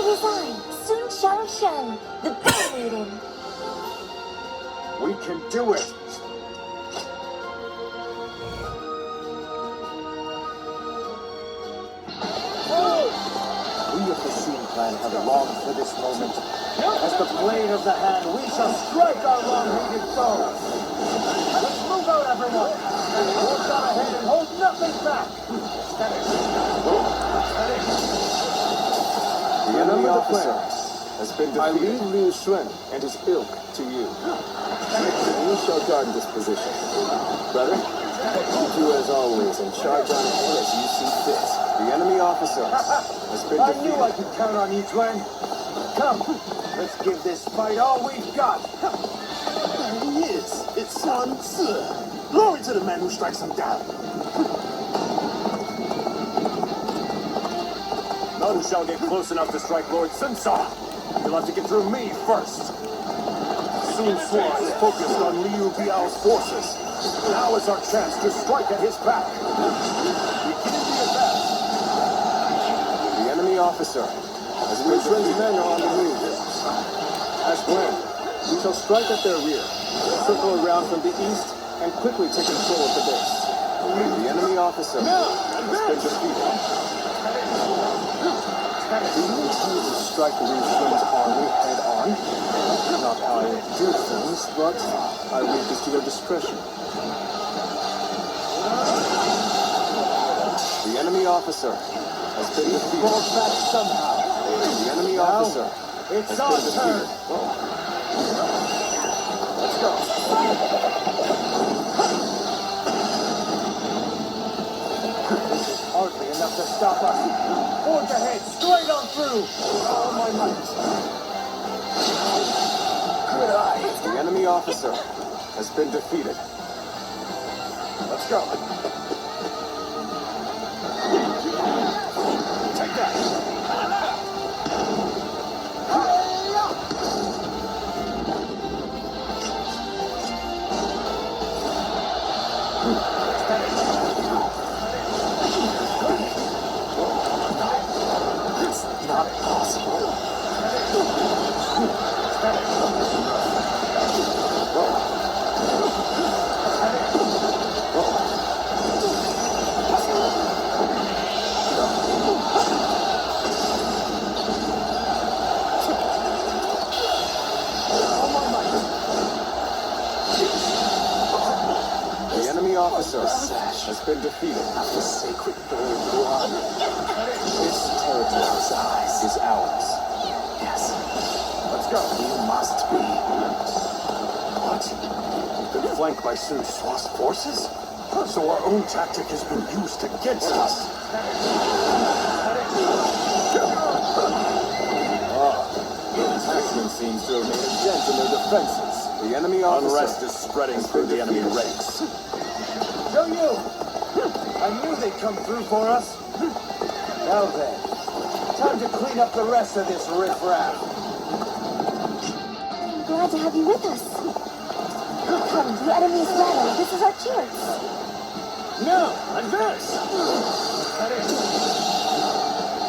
is I, SunShangxiang, the Battle Maiden. We can do it! We of the Sun clan have longed for this moment. As the blade of the hand, we shall strike our long-hated foe. Let's move out, everyone! Forge on ahead and hold nothing back! The enemy officer has been defeated. I leave Liu Xuan and his ilk to you. You shall guard this position. Brother, you do as always and charge on ahead as you see fit. The enemy officer has been defeated. I knew I could count on you, Glenn. Come, let's give this fight all we've got. There he is. It's Sun Jian. Glory to the man who strikes him down. None shall get close enough to strike Lord Sunsa. You'll have to get through me first. Sun Jian is focused on Liu Biao's forces. Now is our chance to strike at his back. Begin the attack. The enemy officer has been Xuan's men are on the move. As planned, we shall strike at their rear, circle around from the east, and quickly take control of the base. The enemy officer has been defeated. We need to strike Liu Xuan's army head-on. Not how I do things, but I leave this to your discretion. The enemy officer has been defeated. Brought back somehow. The enemy officer It's has our been turn. defeated. Let's go. This is hardly enough to stop us. Forge ahead, straight on through. All my might. Good eye. The enemy officer has been defeated. Let's go. Take that. It's not possible. The enemy officer has been defeated. The sacred bird blood. This territory is ours. Yes, Let's go. we must be. What? We've been flanked by Sun Jian's forces? So our own tactic has been used against us. The attachment seems to have made a dent in their defenses. The enemy officer Unrest is spreading through the enemy ranks. Show you! I knew they'd come through for us. Now then, time to clean up the rest of this riffraff. I'm glad to have you with us. Come, the enemy is ready. This is our chance. No, advance!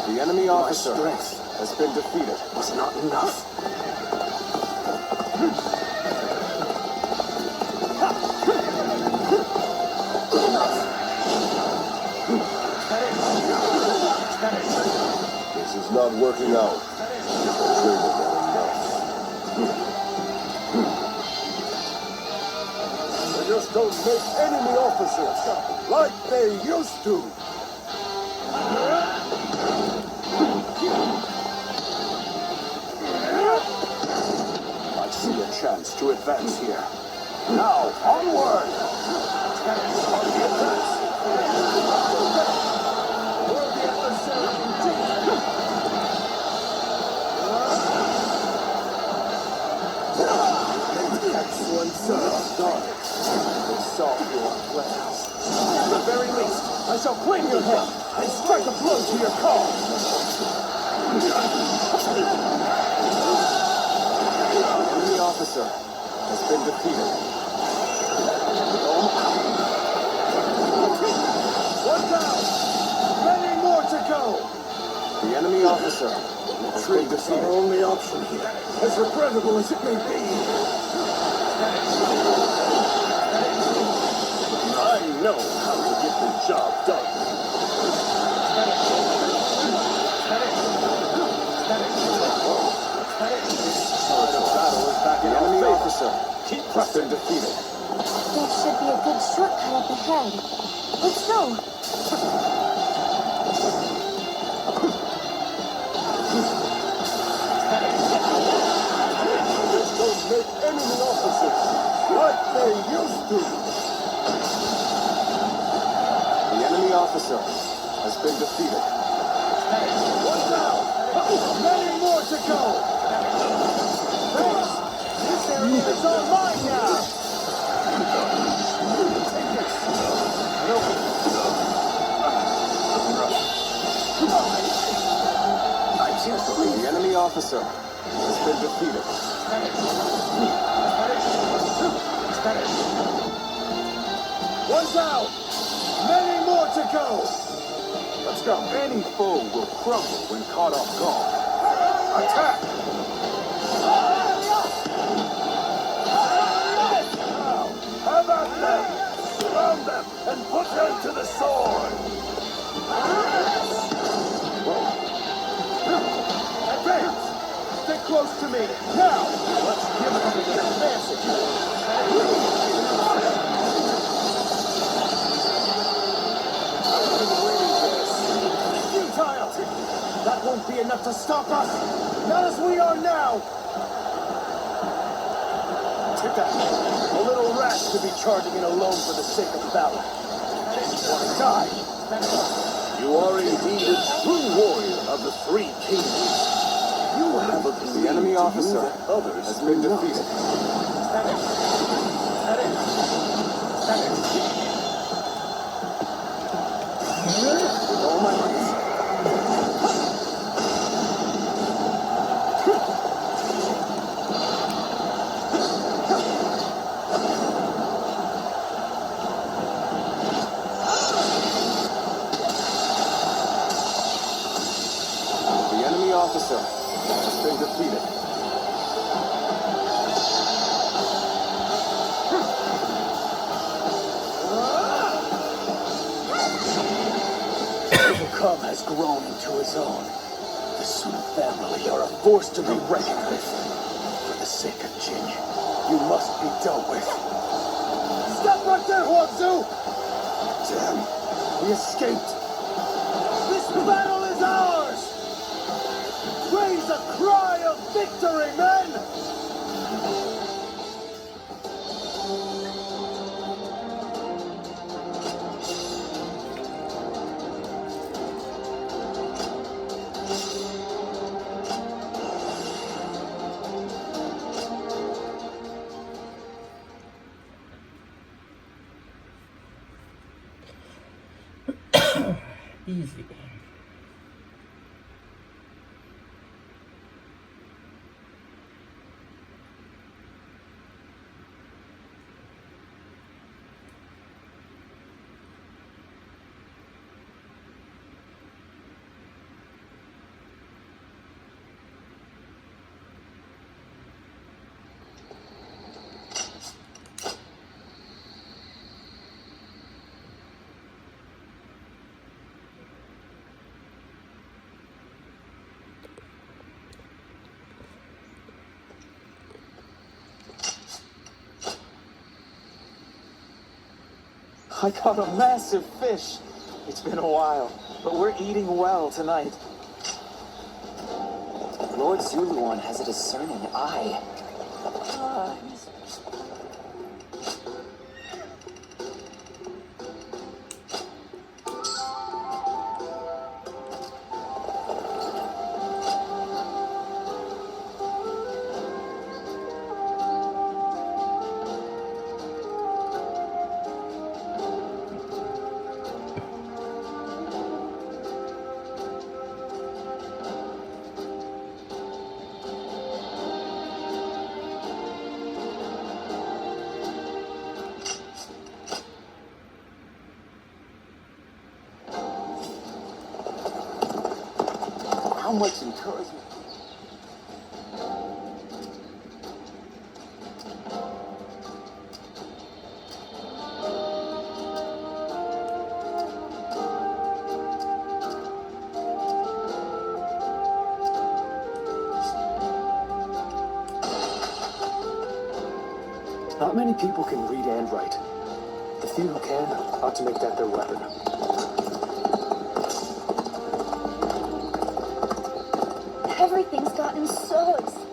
The enemy officer strength has been defeated. was not enough. This is not working out. They just don't make enemy officers like they used to. I see a chance to advance here. Now, onward! Excellent, sir. They saw your plans. At the very least, I shall claim your head and strike a blow to your cause. The enemy officer has been defeated. One down. Many more to go. The enemy officer Retreat is our only option here, as regrettable as it may be. I know how to get the job done. The battle is back in enemy officer. Keep Has pressing. been defeated. There should be a good shortcut up ahead. Let's go. This don't make enemy officers like they used to. The enemy officer has been defeated. One down. Many more to go. Thanks. This area is all mine now. Take this. I can't believe The enemy officer has been defeated. one down. Many more to go. Let's go. Any foe will crumble when caught off guard. Attack! How about them? Surround them and put them to the sword. Advance. Stick close to me. Now, let's give them the advantage. Futile. That won't be enough to stop us. Not as we are now. Take that. A little rash to be charging in alone for the sake of battle. You want to die? You are indeed a true warrior of the Three Kingdoms. You have agreed The enemy to officer do that others has do been not. defeated. With all my might. The enemy officer has been defeated. Cub has grown into his own. The Sun family are a force to be reckoned with. For the sake of Jin, you must be dealt with. Stop right there, Huangzu! Damn, we escaped. This battle is ours! Raise a cry of victory, men! Easy. I caught a massive fish. It's been a while, but we're eating well tonight. Lord Zuluan has a discerning eye. How much encouragement. Not many people can read and write. The few who can ought to make that their weapon. Everything's gotten so exciting.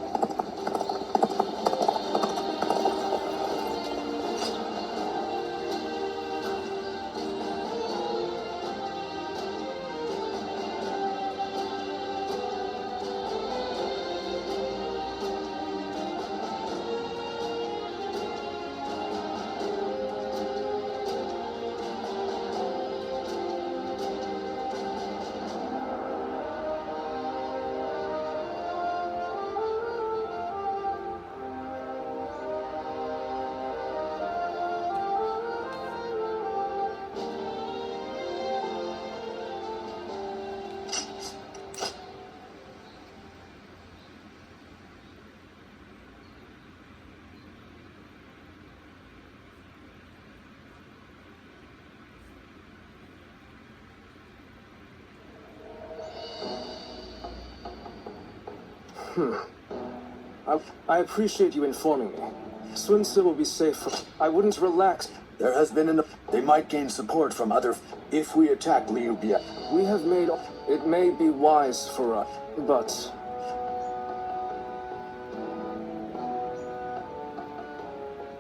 I appreciate you informing me. Sun Si will be safe. I wouldn't relax. There has been They might gain support from other... If we attack Liu Bia... We have made... It may be wise for us, but...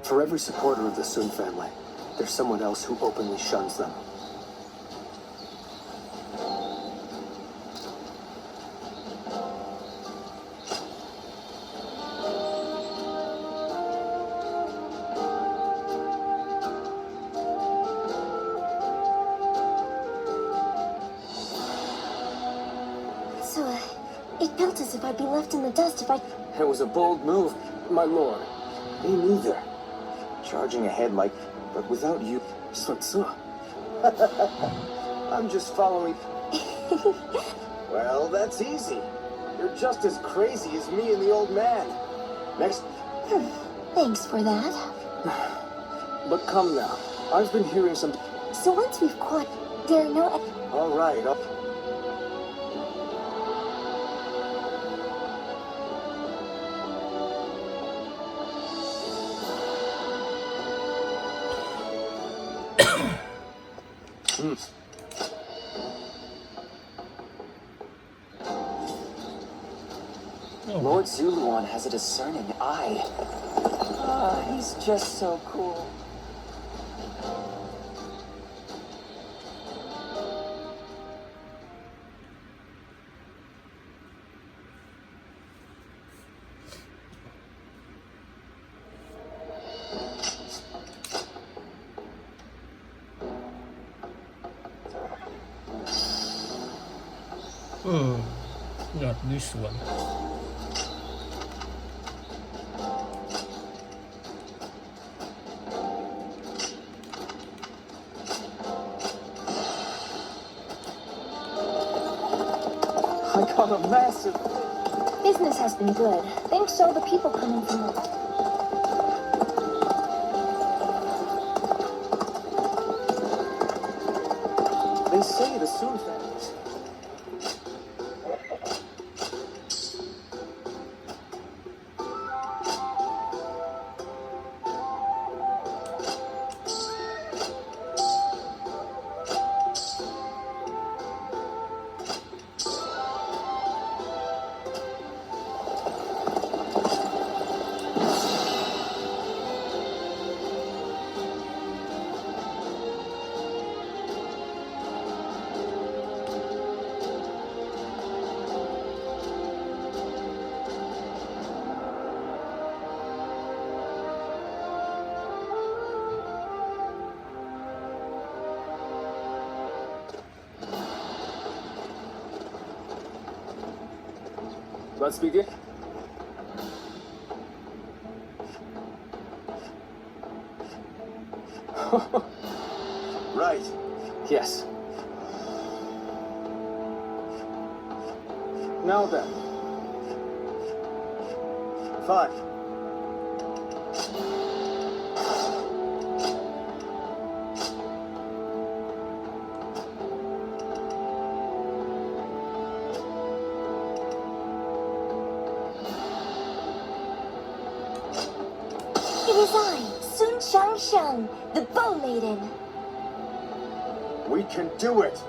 For every supporter of the Sun family, there's someone else who openly shuns them. So, it felt as if I'd be left in the dust if I... It was a bold move, my lord. Me neither. Charging ahead like... But without you... Sun Si. I'm just following... Well, that's easy. You're just as crazy as me and the old man. Next... Thanks for that. But come now. I've been hearing some... So once we've caught... There are no... All right, Lord Zuluan has a discerning eye. Ah, he's just so cool. Not this one. I got a massive... Business has been good. Thanks to all the people coming from the... They say the Sun family... Let's begin. Right. Yes. Now then. Fine. It is I, SunShangxiang, the Bow Maiden. We can do it!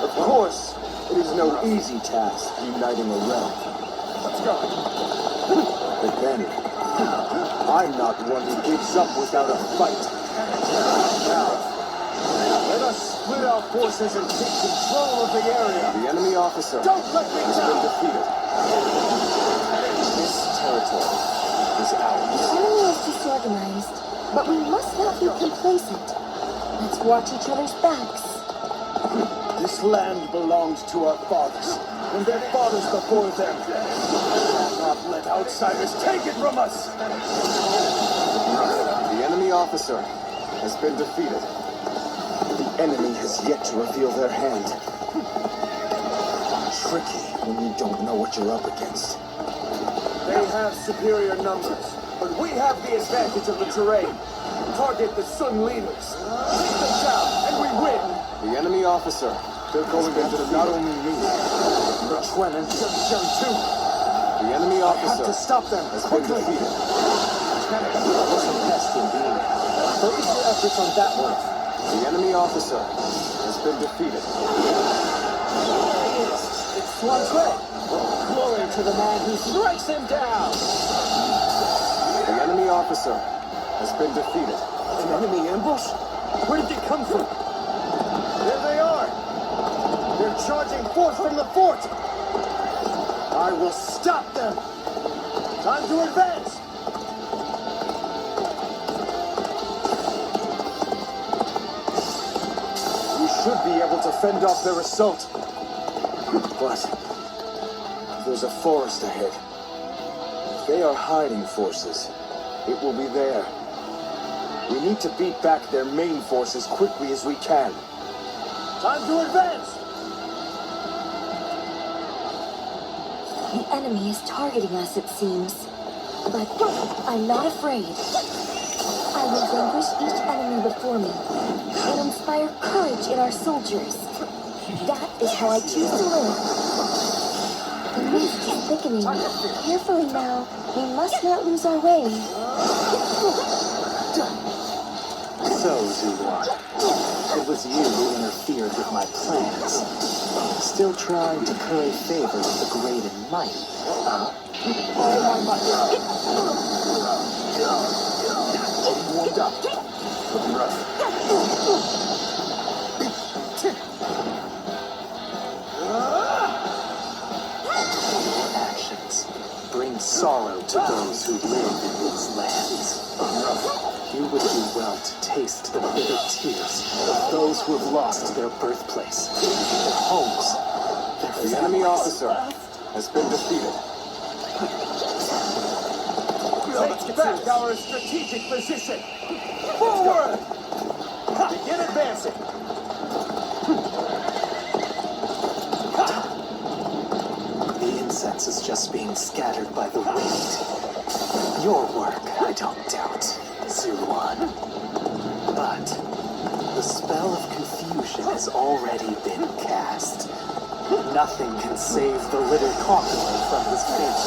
Of course, it is no easy task uniting a realm. Let's go. But then, I'm not one who gives up without a fight. Now, let us split our forces and take control of the area. The enemy officer don't let me down. Has been defeated. This territory is ours. The enemy is disorganized, but we must not be complacent. Let's watch each other's backs. This land belonged to our fathers, and their fathers before them. We cannot let outsiders take it from us! The enemy officer has been defeated. The enemy has yet to reveal their hand. Tricky when you don't know what you're up against. They have superior numbers, but we have the advantage of the terrain. Target the Sun leaders. Take them down, and we win! The enemy officer, they're going after not only me, but Quan and SunShangxiang too. The enemy officer have to stop them has been defeated. Focus your efforts on that one. The enemy officer has been defeated. There he is. It's Swan Jian. Glory to the man who strikes him down. The enemy officer has been defeated. An enemy ambush? Where did it come from? There they are! They're charging forth from the fort! I will stop them! Time to advance! We should be able to fend off their assault. But there's a forest ahead. If they are hiding forces, it will be there. We need to beat back their main force as quickly as we can. Time to advance! The enemy is targeting us, it seems. But I'm not afraid. I will vanquish each enemy before me and inspire courage in our soldiers. That is how I choose to live. The mist is thickening. Carefully now. We must not lose our way. So, Zuluan, it was you who interfered with my plans. Still trying to curry favor with the great and mighty, huh? All my might! Getting warmed up. Looking rough. Your actions bring sorrow to those who live in these lands. You would do well to taste the bitter tears of those who have lost their birthplace, their homes, their families. The enemy officer has been defeated. Take back our strategic position! Forward! Begin advancing! The incense is just being scattered by the wind. Your work, I don't doubt, Zuluan. But the spell of confusion has already been cast. Nothing can save the little conqueror from his fate.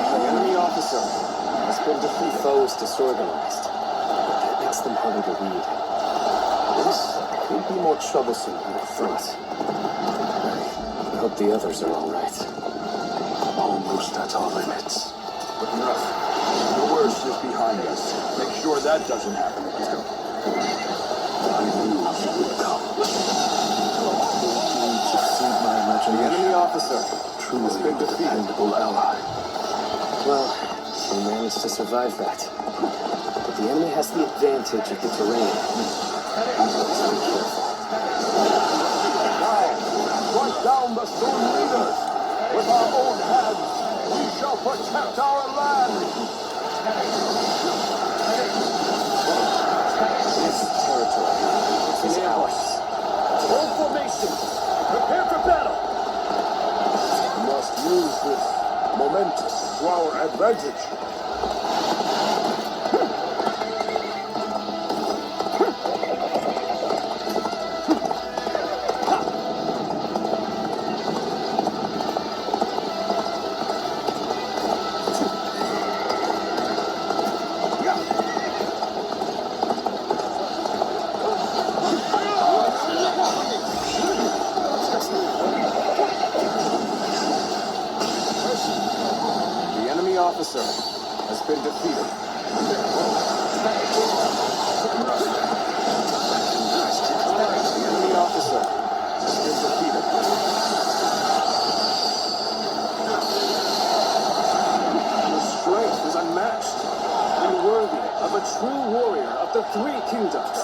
The enemy officer has been defeated. Foes disorganized. That makes them harder to read. This could be more troublesome than I thought. I hope the others are all right. Almost at our limits. But enough. The worst is behind us. Make sure that doesn't happen again. I knew you would come. Succeed my imagination. The enemy officer Truly a dependable ally. Well, we managed to survive that. But the enemy has the advantage of the terrain. Now, strike down the Sun leaders. With our own hands, we shall protect our land. This territory is ours. Hold formation. Prepare for battle. We must use this our advantage. The enemy officer has been defeated. The enemy officer has been defeated. His strength is unmatched and worthy of a true warrior of the Three Kingdoms.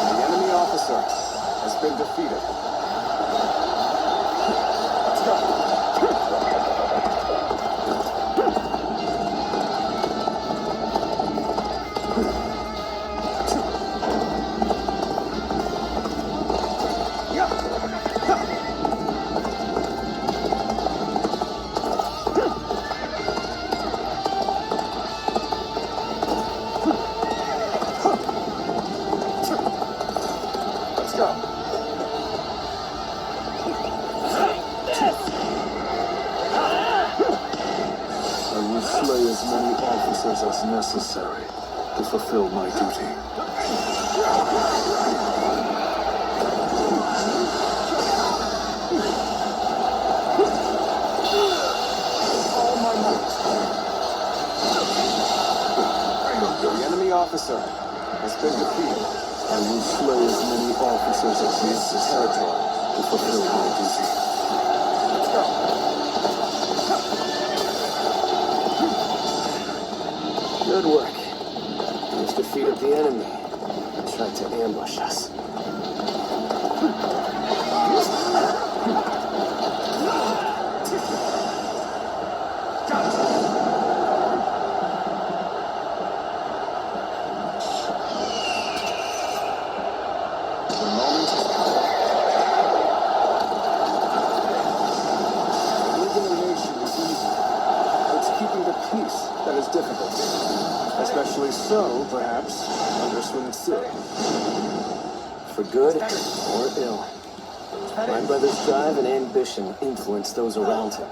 The enemy officer has been defeated. Let's go. Let's go. I will slay as many officers as necessary to fulfill my duty. All my might. The enemy officer has been defeated. I will slay as many officers as necessary to fulfill my duty. Let's go. Good work. We've defeated the enemy and tried to ambush us. The moment has come. Leading a nation is easy. It's keeping the peace that is difficult. Especially so, perhaps, under Sun Jian. For good or ill. My brother's drive and ambition influence those around him.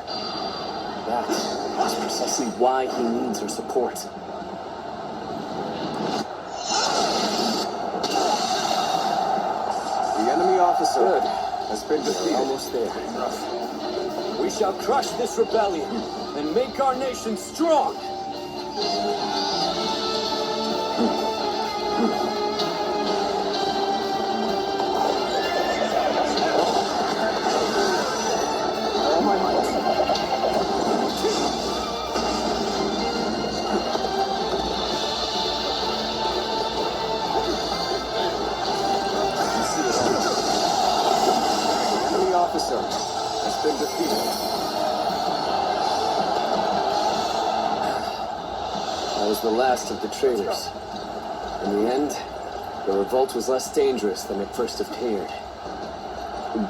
That is precisely why he needs our support. The enemy officer has been We're defeated. almost there. We shall crush this rebellion and make our nation strong. All my might. I can see it all. The enemy officer has been defeated. I was the last of the traitors. In the end, the revolt was less dangerous than it first appeared.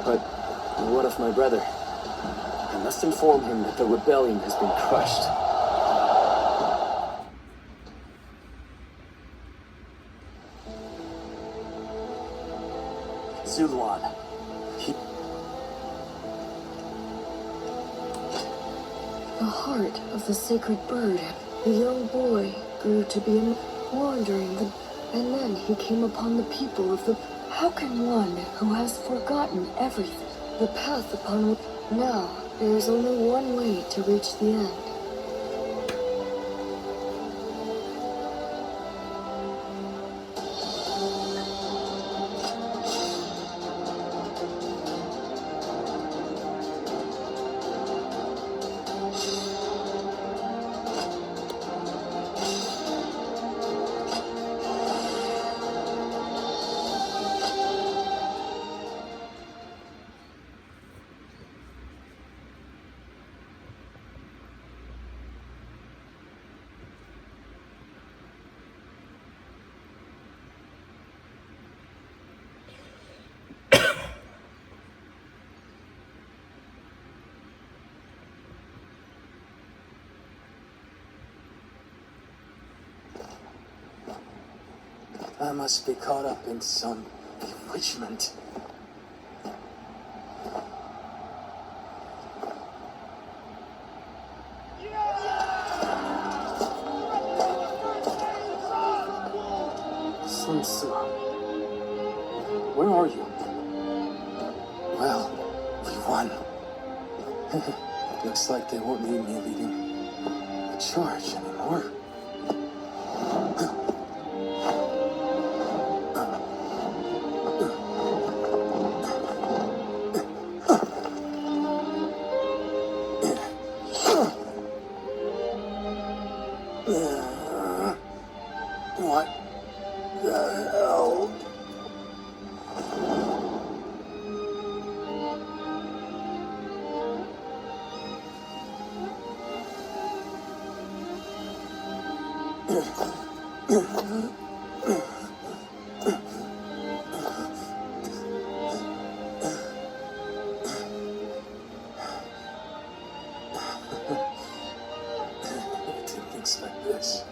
But what of my brother? I must inform him that the rebellion has been crushed. Zuluan. The heart of the sacred bird. The young boy grew to be wandering, and then he came upon the people of the... How can one who has forgotten everything, the path upon which... Now, there is only one way to reach the end. I must be caught up in some bewitchment. Sun Tzu, where are you? Well, we won. Looks like they won't need me leading the charge anymore. What the hell? I didn't expect this.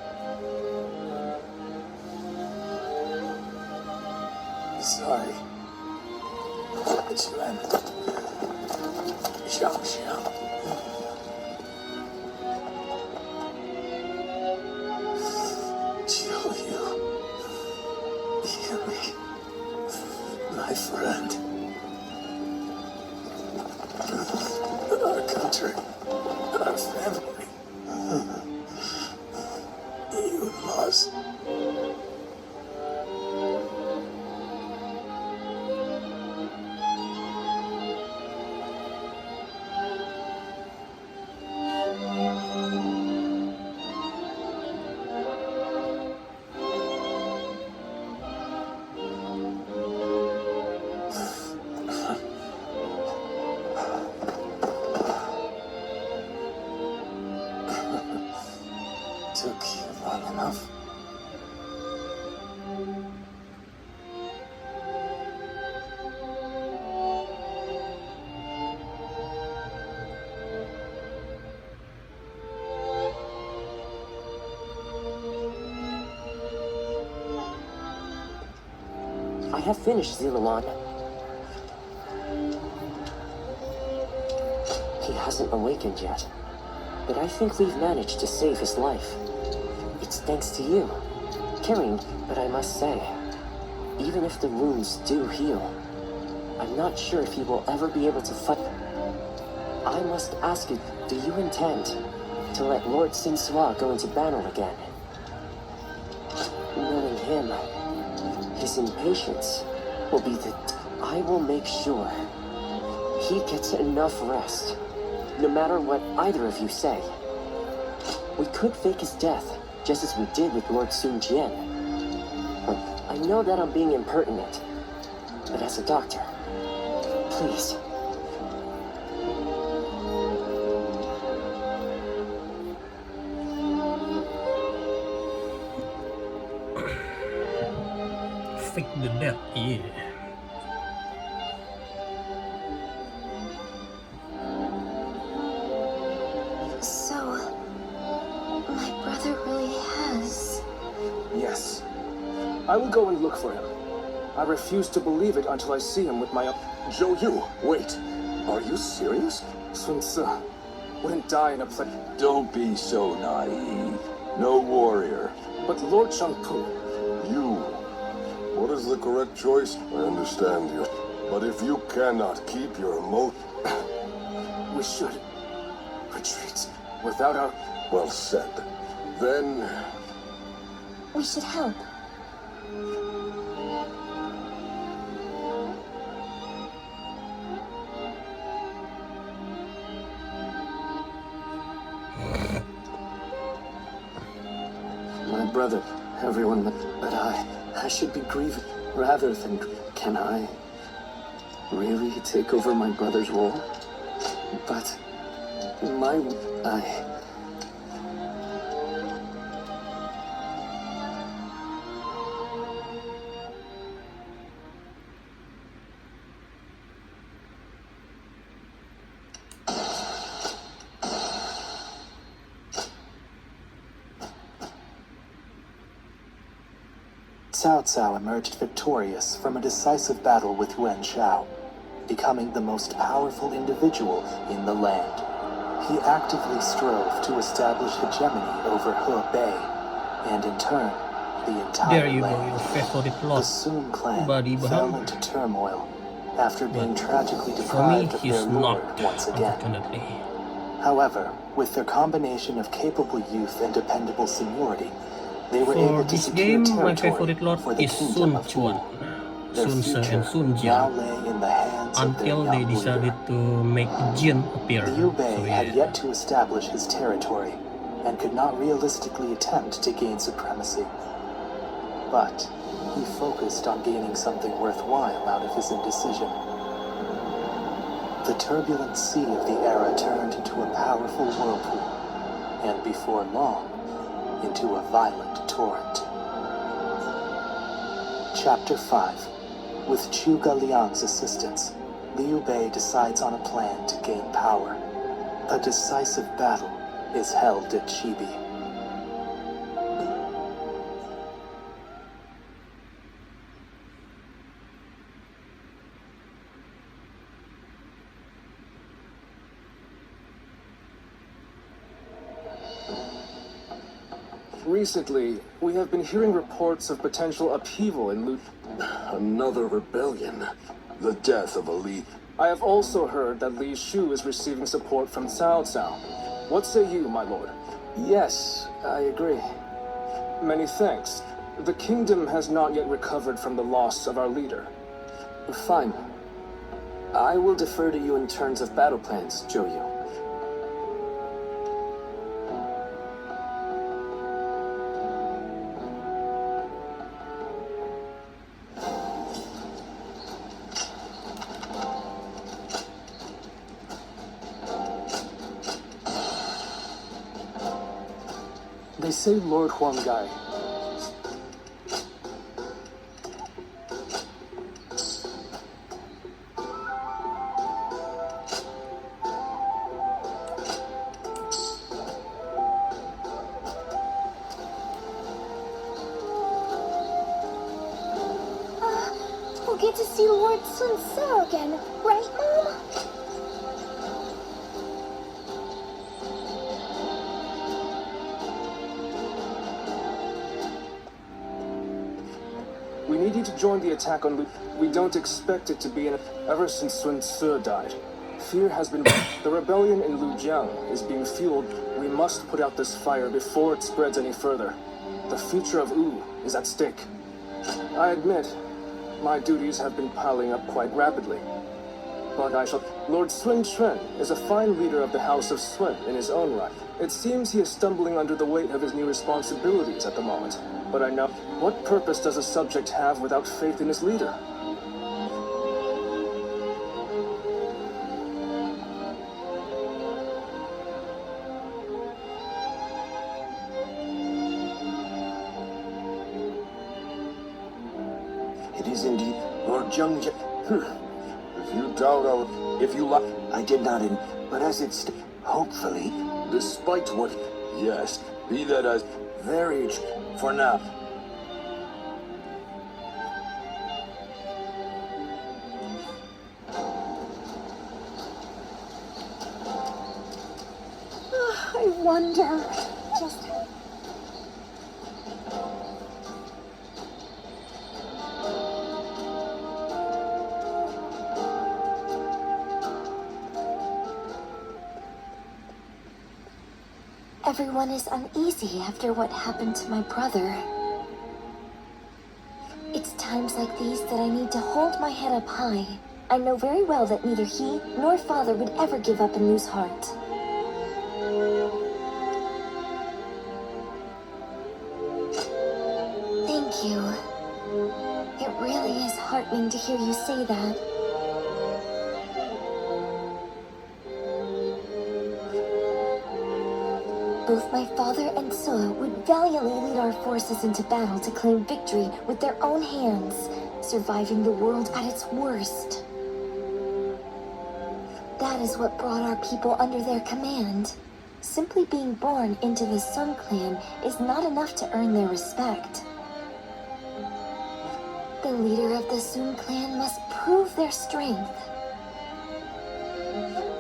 Sorry. Juan. SunShangxiang. Hear me, my friend. Our country, our family. You must. Took you long enough. I have finished Ziluan. He hasn't awakened yet, but I think we've managed to save his life. It's thanks to you. Caring, but I must say, even if the wounds do heal, I'm not sure if he will ever be able to fight. I must ask you, do you intend to let Lord Sinsua go into battle again? Knowing him, his impatience will be that I will make sure he gets enough rest, no matter what either of you say. We could fake his death, just as we did with Lord Sun Jian. I know that I'm being impertinent, but as a doctor, please. Fake the death, yeah. So, my brother really has. Yes. I will go and look for him. I refuse to believe it until I see him with my own. Zhou Yu, wait. Are you serious? Sun Tzu wouldn't die in a place. Don't be so naive. No warrior. But Lord Shangpu, You. What is the correct choice? I understand you. But if you cannot keep your we should retreat without our. well said, then We should help. My brother, everyone but I should be grieving rather than. Can I really take over my brother's role? But I. Cao Cao emerged victorious from a decisive battle with Yuan Shao, becoming the most powerful individual in the land. He actively strove to establish hegemony over Hebei, and in turn, the There entire you go, your land. favorite The plot. Sun clan Body fell Baham. into turmoil after being tragically For me, deprived of he's their lord not, once again. unfortunately. However, with their combination of capable youth and dependable seniority, they were For able to this secure game, my territory favorite lord for the is Sun kingdom of Jian, Wu. Their Sun Se future and Sun now Jian, lay in the hands of their until they young decided leader. to make Jian appear. Liu So Bei had yeah. yet to establish his territory and could not realistically attempt to gain supremacy. But he focused on gaining something worthwhile out of his indecision. The turbulent sea of the era turned into a powerful whirlpool, and before long, into a violent torrent. Chapter 5. With Chu Liang's assistance, Liu Bei decides on a plan to gain power. A decisive battle is held at Chibi. Recently, we have been hearing reports of potential upheaval in Lu. Another rebellion. The death of a lead. I have also heard that Li Shu is receiving support from Cao Cao. What say you, my lord? Yes, I agree. Many thanks. The kingdom has not yet recovered from the loss of our leader. Fine. I will defer to you in terms of battle plans, Zhou Yu. They say Lord Huanggai. We'll get to see Lord Sun Se again, right, Mom? We need you to join the attack on Lu. We don't expect it to be in ever since Sun Se died. Fear has been. The rebellion in Lujiang is being fueled. We must put out this fire before it spreads any further. The future of Wu is at stake. I admit, my duties have been piling up quite rapidly. But I shall. Lord Sun Quan is a fine leader of the House of Sun in his own right. It seems he is stumbling under the weight of his new responsibilities at the moment. But I know, what purpose does a subject have without faith in his leader? It is indeed Lord Zheng. If you doubt our... If you like, I did not but as it's hopefully, Despite what... Yes, be that as... very for now. I wonder. Just. Everyone is uneasy after what happened to my brother. It's times like these that I need to hold my head up high. I know very well that neither he nor father would ever give up and lose heart. Thank you. It really is heartening to hear you say that. Both my father and Sua would valiantly lead our forces into battle to claim victory with their own hands, surviving the world at its worst. That is what brought our people under their command. Simply being born into the Sun clan is not enough to earn their respect. The leader of the Sun clan must prove their strength.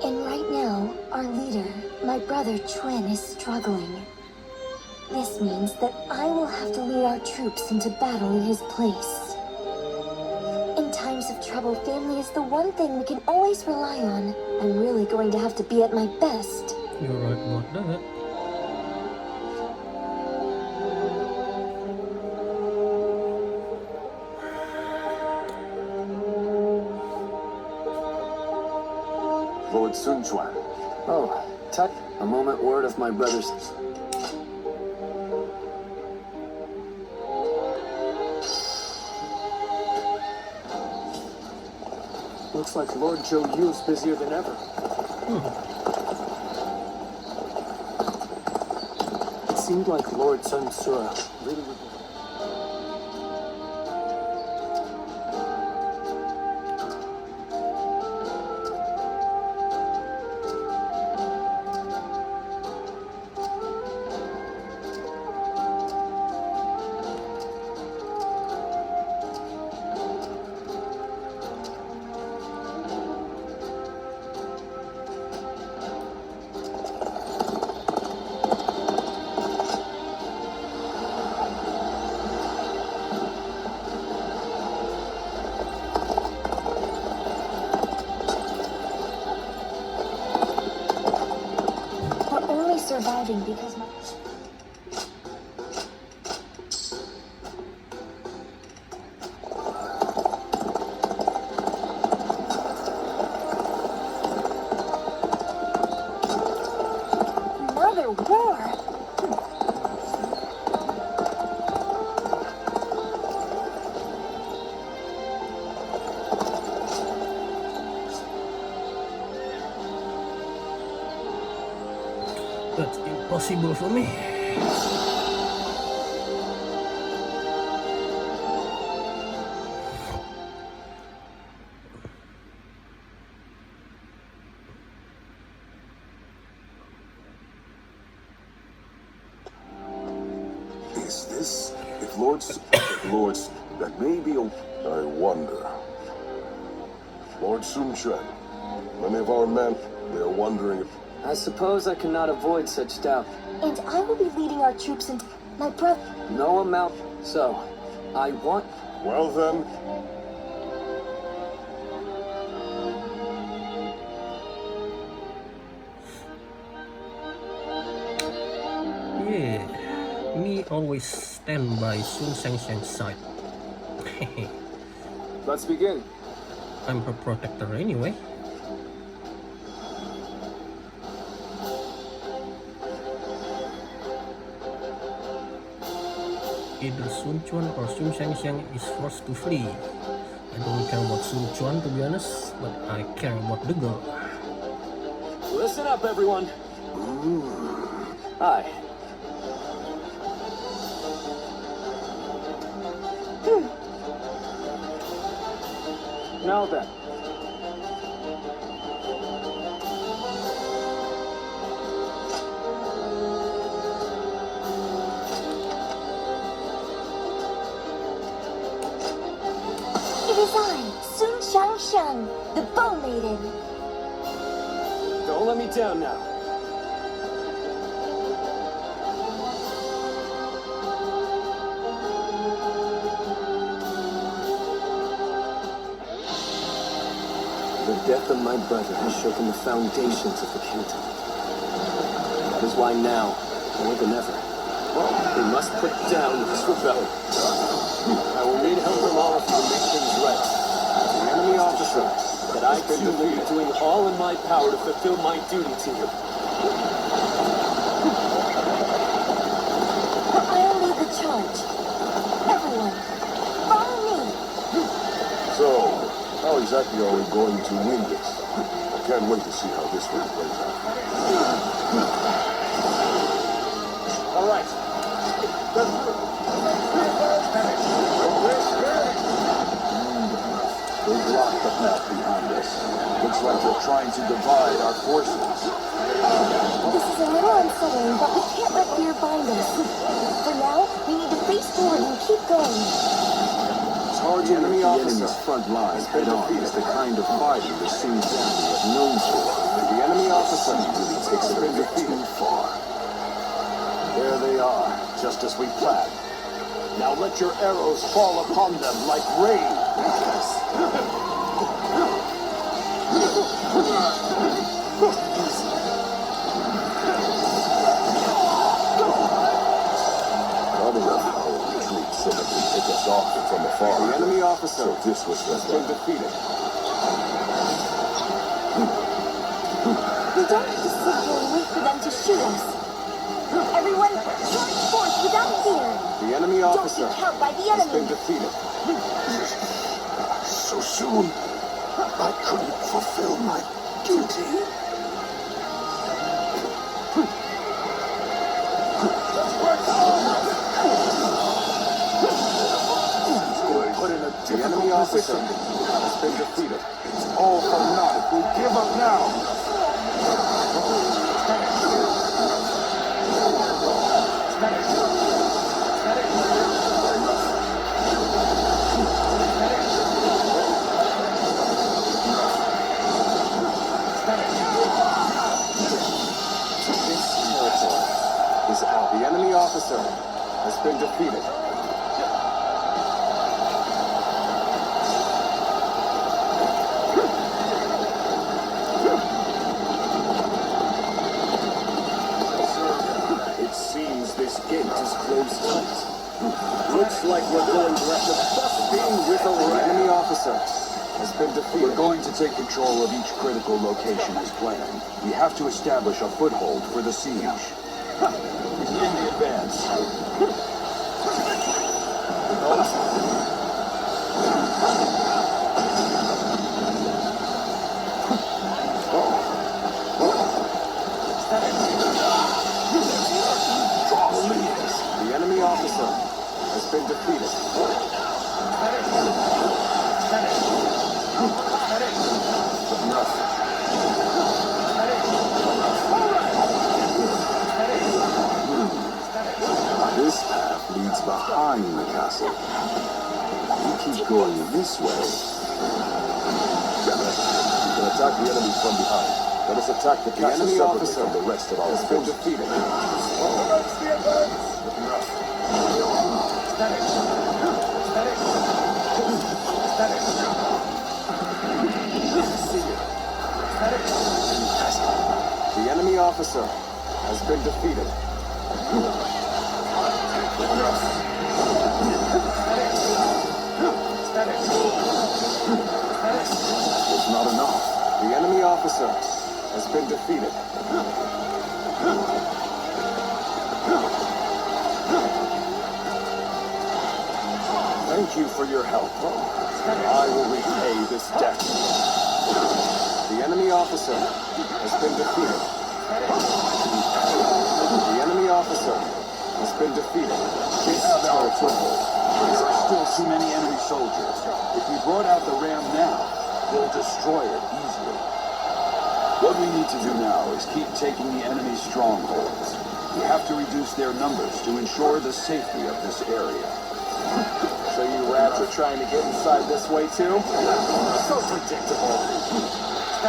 And right now, our leader, my brother Chuen, is struggling. This means that I will have to lead our troops into battle in his place. In times of trouble, family is the one thing we can always rely on. I'm really going to have to be at my best. You're right about that. Lord Sun Jian. Oh, Tut, a moment word of my brother's. Looks like Lord Zhou Yu's busier than ever. It seemed like Lord Sun Sura really would. Surviving because my... Another war? That's impossible for me. Is this... If Lords... That may be a... I wonder. Lord Sun Jian, many of our men, they are wondering if... I suppose I cannot avoid such doubt. And I will be leading our troops into my brother. No amount. So, I want. Well then... Yeah, me always stand by SunShangxiang's side. Let's begin. I'm her protector anyway. Either Sun Quan or SunShangxiang is forced to flee. I don't care about Sun Quan to be honest, but I care about the girl. Listen up, everyone. Hi. Now then. It is I, SunShangxiang, the Bow Maiden. Don't let me down now. The death of my brother has shaken the foundations of the kingdom. That is why now, more than ever, we must put down this rebellion. I will need help from all of you to make things right. As an enemy officer, that I too will be doing all in my power to fulfill my duty to you. I'll lead the charge. Everyone, follow me. So, how exactly are we going to win this? I can't wait to see how this one plays out. All right. They've blocked the path behind us. Looks like they're trying to divide our forces. This is a little unsettling, but we can't let fear bind us. For now, we need to face forward and keep going. Charging The the enemy enemy's officer front lines has been head-on is the kind of fighting the Sun Jian is known for. The enemy officer Really takes it a bit too far. There they are, just as we planned. Now let your arrows fall upon them like rain. Not enough power retreat so that they pick us off from afar. The enemy officer So this was the has been defeated. We don't have to sit here and wait for them to shoot us. Everyone, charge forth without fear. The enemy Don't officer be cowed by the has been enemy. defeated. So soon, I couldn't fulfill my duty. Put in a the enemy officer has been defeated. It's all for naught if we give up now. Is out. The enemy officer has been defeated. It seems this gate is closed tight. Looks like we're going to have to bust in with a The ram. enemy officer has been We're defeated. going to take control of each critical location as planned. We have to establish a foothold for the siege. In the advance. The enemy officer has been defeated. This path leads behind the castle. We keep going this way. We can attack the enemy from behind. Let us attack the castle enemy separately officer from the rest of our has been forces. defeated. The enemy officer has been defeated. It's not enough. The enemy officer has been defeated. Thank you for your help. I will repay this debt. The enemy officer has been defeated. The enemy officer has been defeated. We have our foothold. There are still too many enemy soldiers. If we brought out the ram now, they'll destroy it easily. What we need to do now is keep taking the enemy's strongholds. We have to reduce their numbers to ensure the safety of this area. So you rats are trying to get inside this way too? So predictable.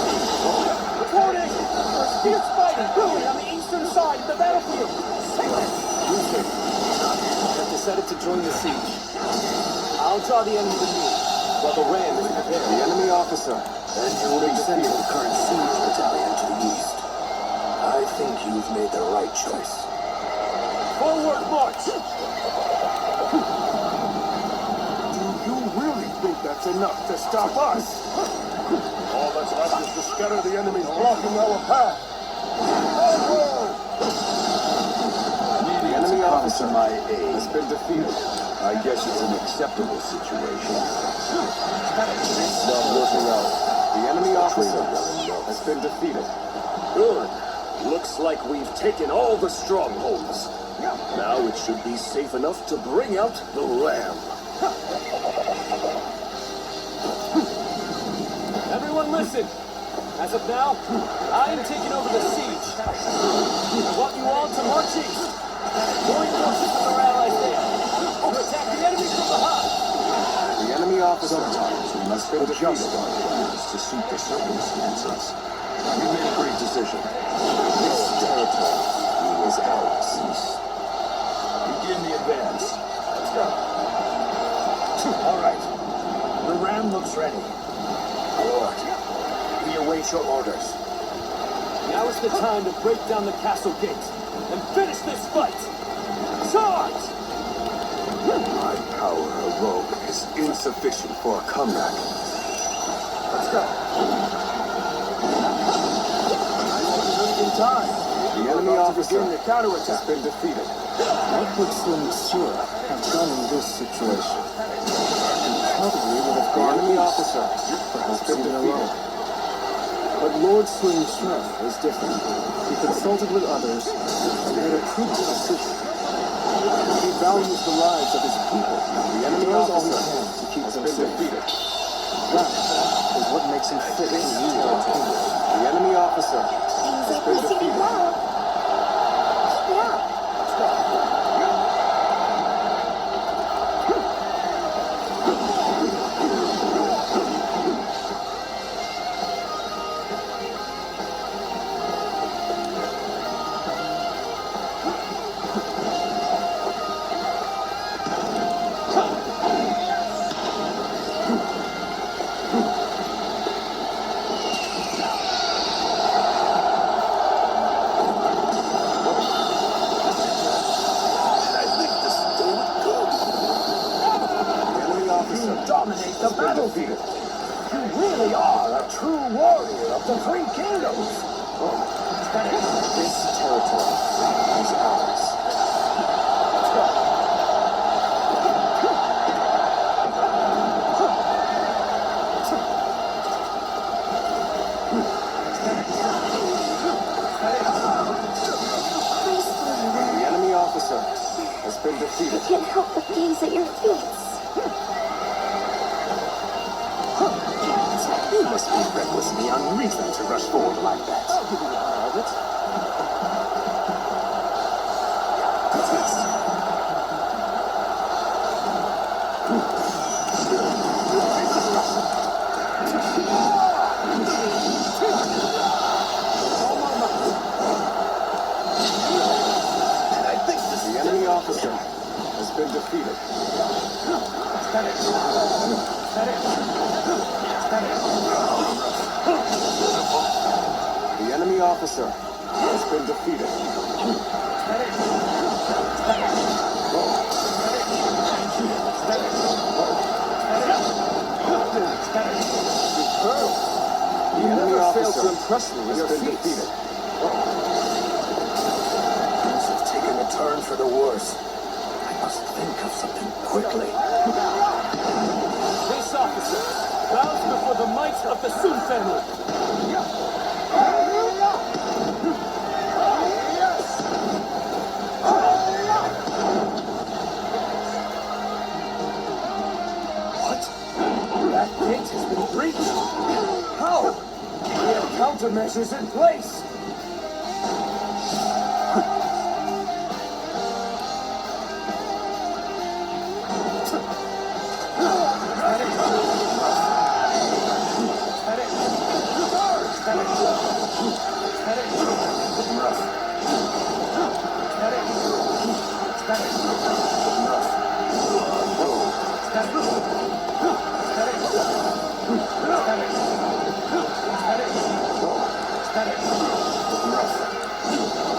Reporting! There's fierce fighting going on the eastern side of the battlefield. Have decided to join the siege. I'll draw the enemy to me, while the ram is prepared. The enemy officer Then you will be sent to the current siege battalion to the east. I think you've made the right choice. Forward march! Do you really think that's enough to stop us? All that's left is to scatter the enemies blocking our path. The enemy officer To my has aid. been defeated. I guess it's an acceptable situation. It's not working out. The enemy officer has been defeated. Good. Looks like we've taken all the strongholds. Now it should be safe enough to bring out the ram. Everyone listen! As of now, I am taking over the siege. I want you all to march east. Join forces with our allies there. Sometimes we must adjust our plans to suit the circumstances. You made a great decision. This territory is ours. Begin the advance. Let's go. All right. The ram looks ready. Lord, we await your orders. Now is the time to break down the castle gate and finish this fight. Charge! My power alone is insufficient for a comeback. Let's go. Just in time. The enemy officer Begin the counterattack. has been defeated. What would Sun Jian have done in this situation? He probably would have The gone enemy east, officer perhaps has been even defeated. alone. But Lord Sun Jian was different. He consulted with others and made a prudent decision. He values the lives of his people. The enemy He does all he officer can to keep has them been safe. defeated. That is what makes him fit to rule our kingdom. The enemy officer Things has are been proceeding defeated. well. Keep it up. The enemy officer You dominate the has been battlefield. defeated. You really are a true warrior of the three kingdoms. This territory is ours. Let's go. Gracefully, The enemy officer has been I defeated. can't help but gaze at your feet. You must be recklessly unreasoned to rush forward like that. I'll give you the honor of it. The enemy officer has been defeated. The enemy officer has been defeated. The enemy officer impress me with your has been feats. defeated. Things have taken a turn for the worse. I must think of something quickly. This officer bows before the might of the Sun family. What? That gate has been breached? How? We have countermeasures in place.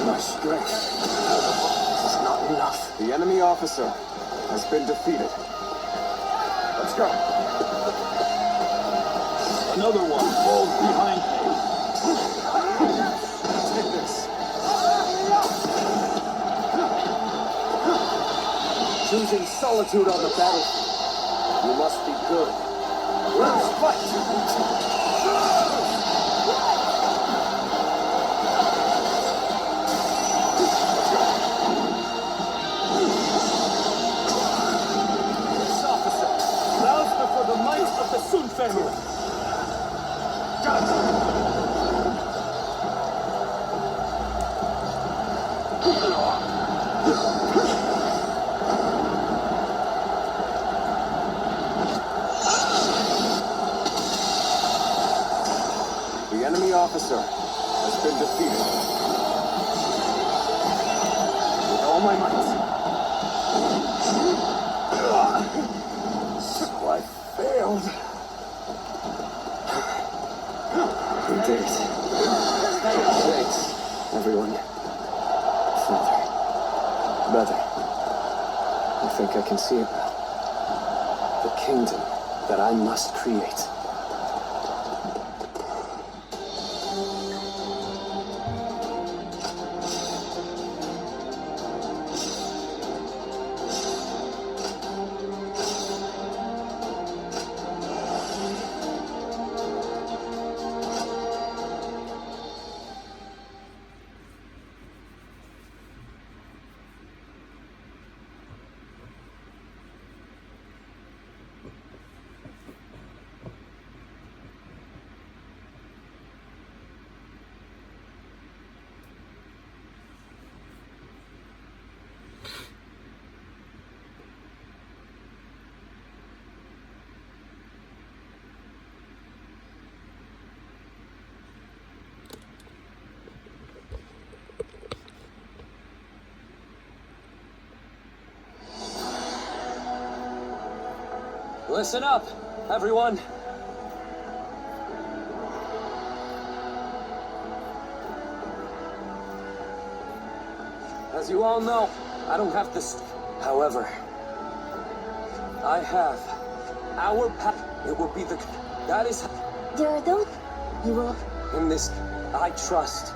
My strength is not enough. The enemy officer has been defeated. Let's go. Another one falls behind me. Take this. Choosing solitude on the battlefield. You must be good. Let's fight. This officer bows before the might of the Sun family. officer has been defeated. With all my might. So I failed. You did it. Thanks, everyone. Father. Brother. I think I can see it now. The kingdom that I must create. Listen up, everyone. As you all know, I don't have this. However, I have our path. It will be the. That is. There are those. You will. In this, I trust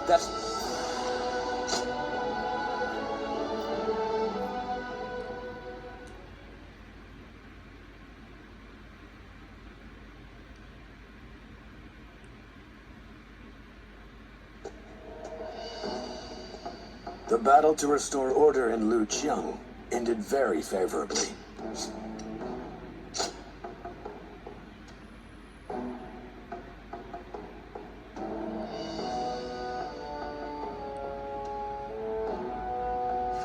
that. The battle to restore order in Luqiang ended very favorably.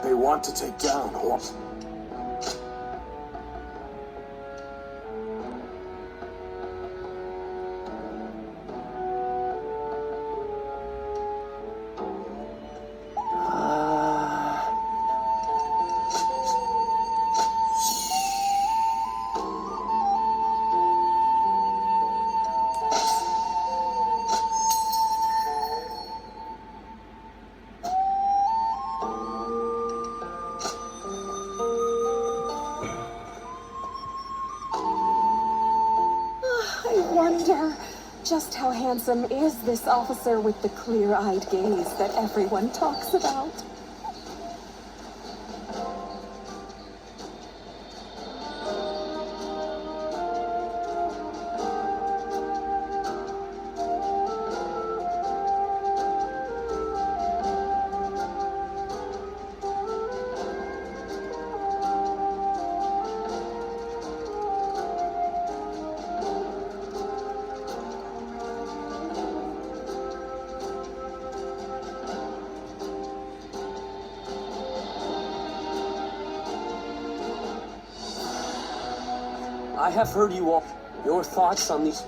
They want to take down Huang. I wonder just how handsome is this officer with the clear-eyed gaze that everyone talks about? I have heard you all. Your thoughts on these.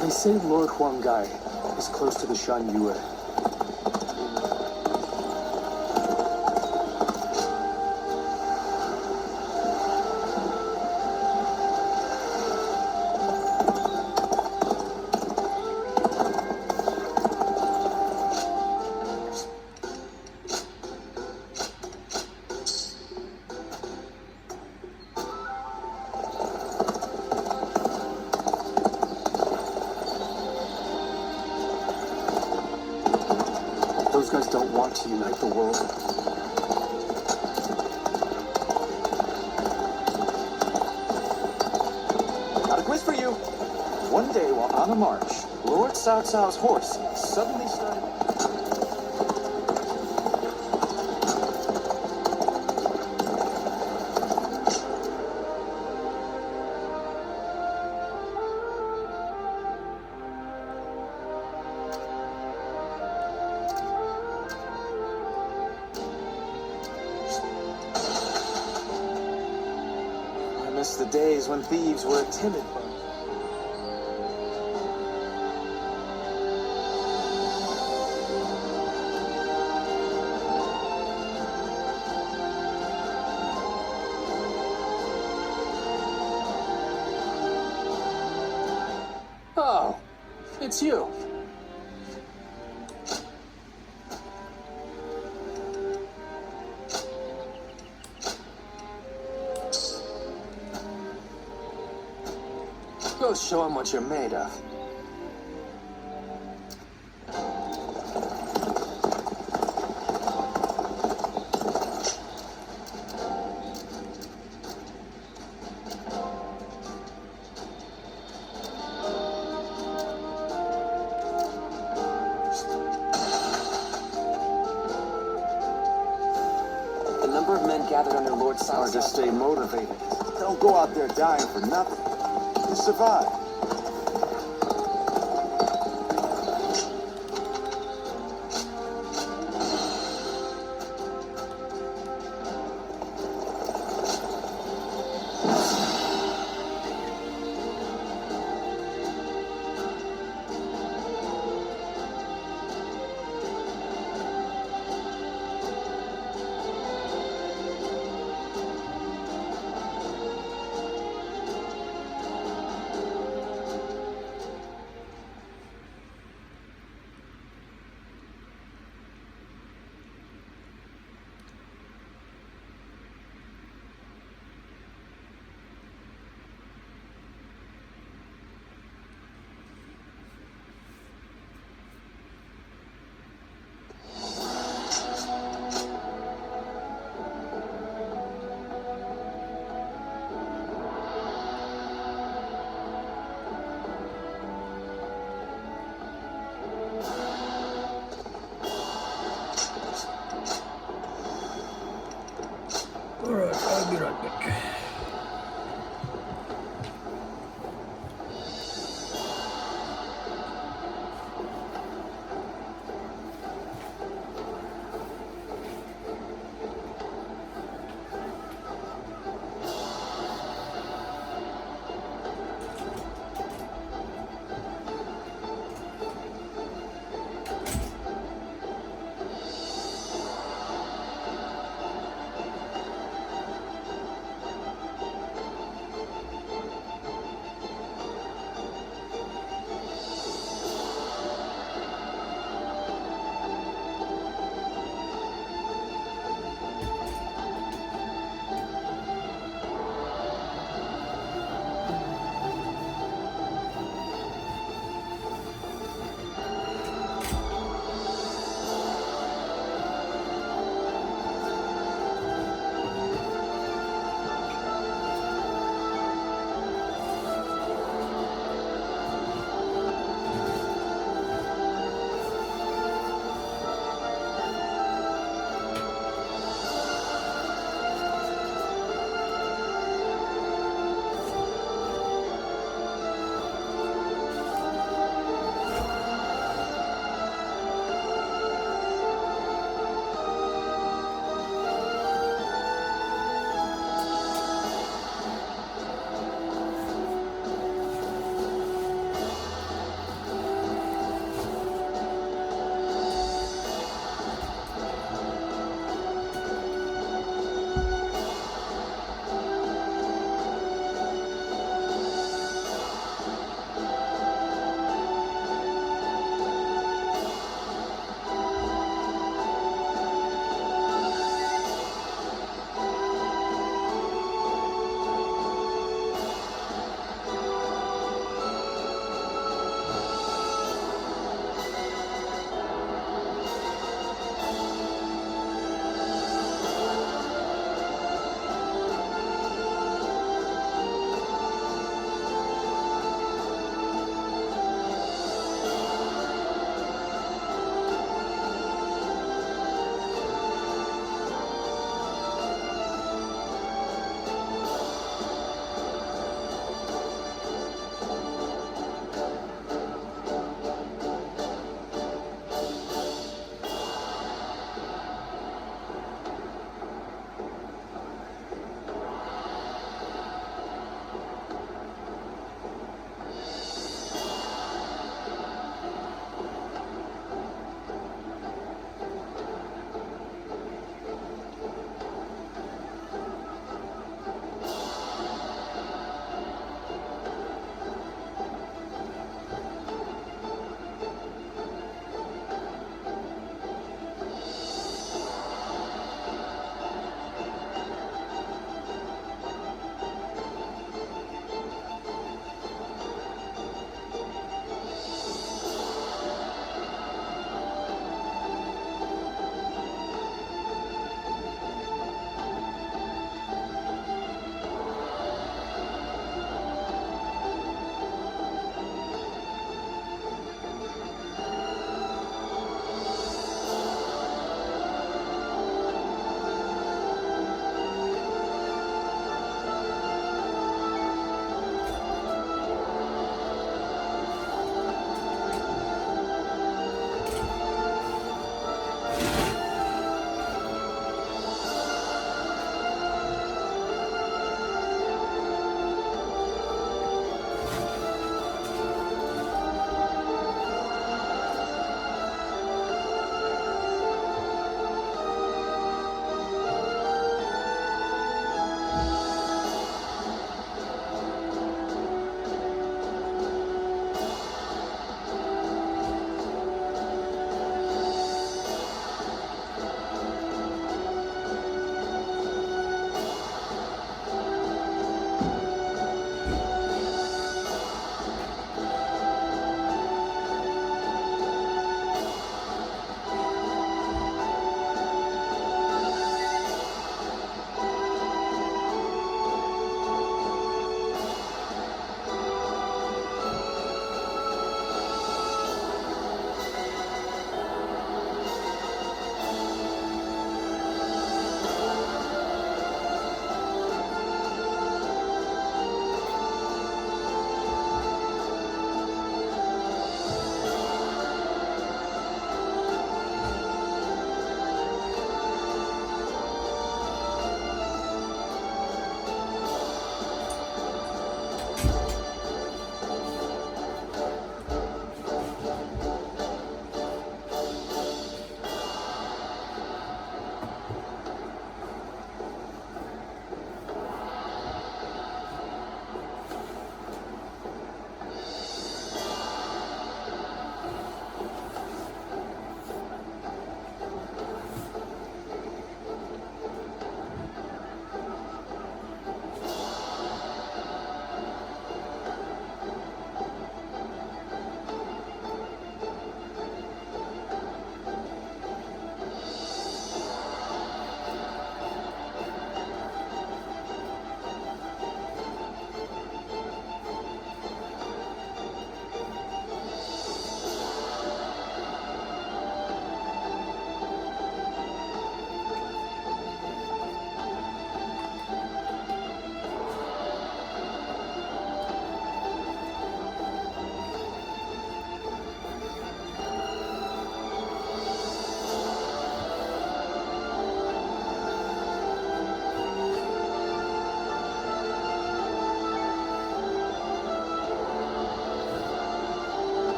They say Lord Huanggai is close to the Shan Yue. Those guys don't want to unite the world. Got a quiz for you. One day while on a march, Lord Cao Cao's horse suddenly started... miss the days when thieves were a timid bunch. Oh, it's you. Go show him what you're made of. The number of men gathered under Lord Sun Hard to stay motivated. Don't go out there dying for nothing. You survive.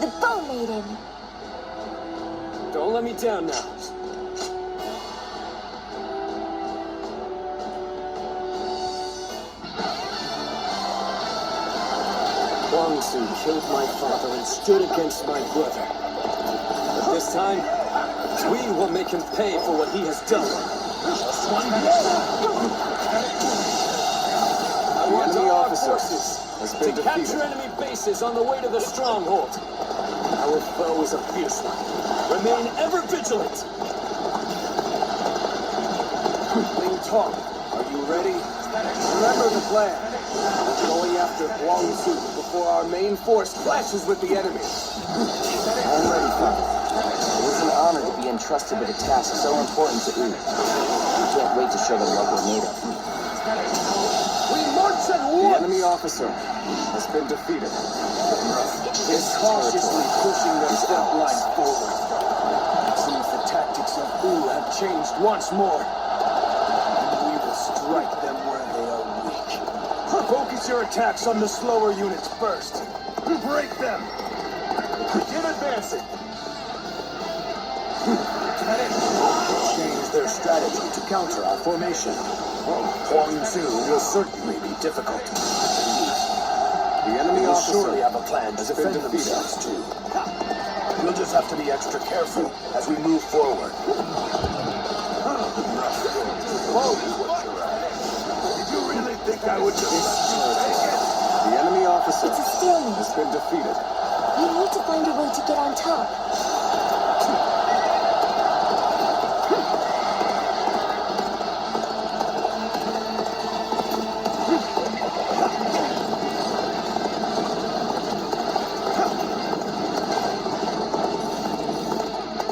The Bow Maiden. Don't let me down now. Huang Su killed my father and stood against my brother. But this time, we will make him pay for what he has done. I want enemy all our officer forces has to been capture defeated. enemy bases on the way to the stronghold. Our foe is a fierce one. Remain ever vigilant. Ling Tong, are you ready? Remember the plan. We're going after Huang Su before our main force clashes with the enemy. I'm ready, Father. It is an honor to be entrusted with a task so important to Wu. I can't wait to show them what we're made of. We march at once! The enemy officer has been defeated. Is cautiously pushing their front line forward. It seems the tactics of Wu have changed once more. And we will strike them where they are weak. Focus your attacks on the slower units first. Break them! Begin advancing! Change their strategy to counter our formation. Huang Su will certainly be difficult to defeat. The enemy They will officer surely have a plan to has been defend defeated. themselves too. We'll just have to be extra careful as we move forward. Did you really think I would just The enemy officer It's a stalemate. has been defeated. You need to find a way to get on top.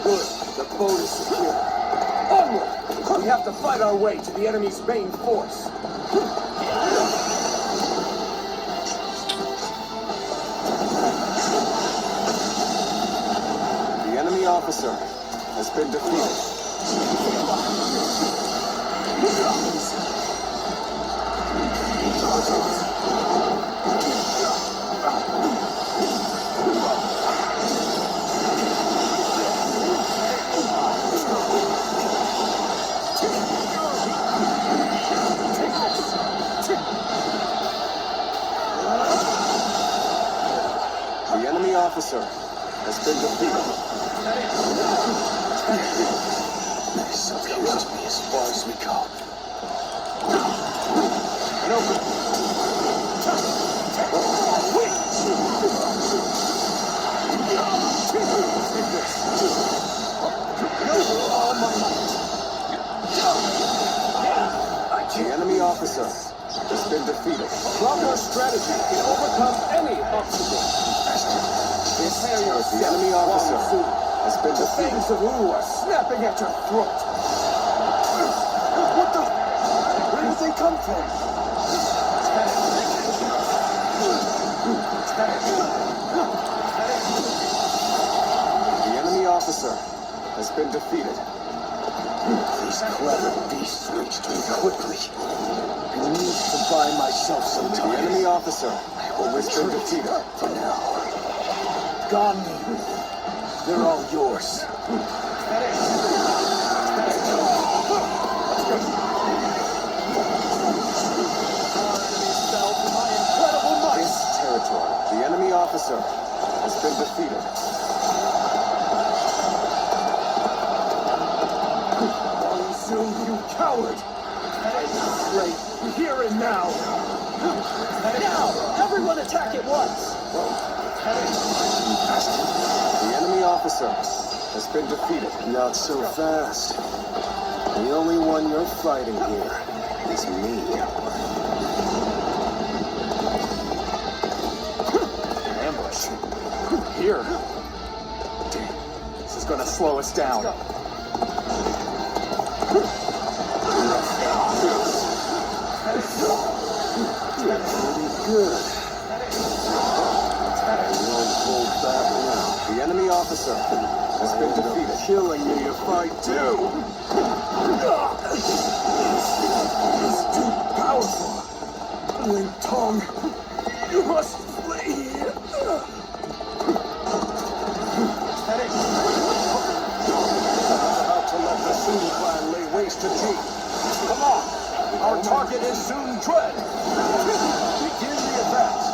Good. The boat is secure. Onward! We have to fight our way to the enemy's main force. The enemy officer has been defeated. The enemy officer has been defeated. This appears to be as far as we go. The enemy officer has been defeated. Proper strategy can overcome any obstacle. The enemy officer has been defeated. The fangs of Wu are snapping at your throat. What the? Where did they come from? The enemy officer has been defeated. These clever beasts reached me quickly. I need to buy myself some The time. enemy officer I will has been retreat defeated. for now. Gone. They're all yours. This territory. The enemy officer has been defeated. Huang Su, you coward! Great. Here and now. Now, everyone attack at once. The enemy officer has been defeated. Not so fast. The only one you're fighting here is me. Ambush. Here. This is gonna slow us down. Pretty good. Won't hold back now. The enemy officer has been defeated. Killing me if I do. He's too powerful. Ling Tong, you must flee. target is Sun Jian. Begin the advance.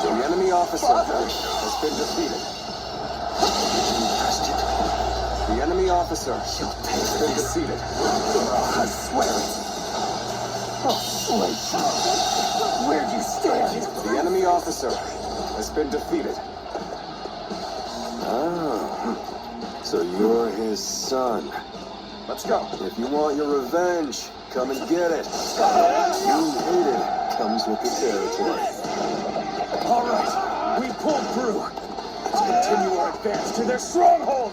The enemy officer has been defeated. The enemy officer has been defeated. I swear it. Oh, wait. Where'd you stand? The enemy officer has been defeated. Ah, so you're his son. Let's go. If you want your revenge, come and get it. Being hated comes with the territory. All right, we pulled through. Let's continue our advance to their stronghold.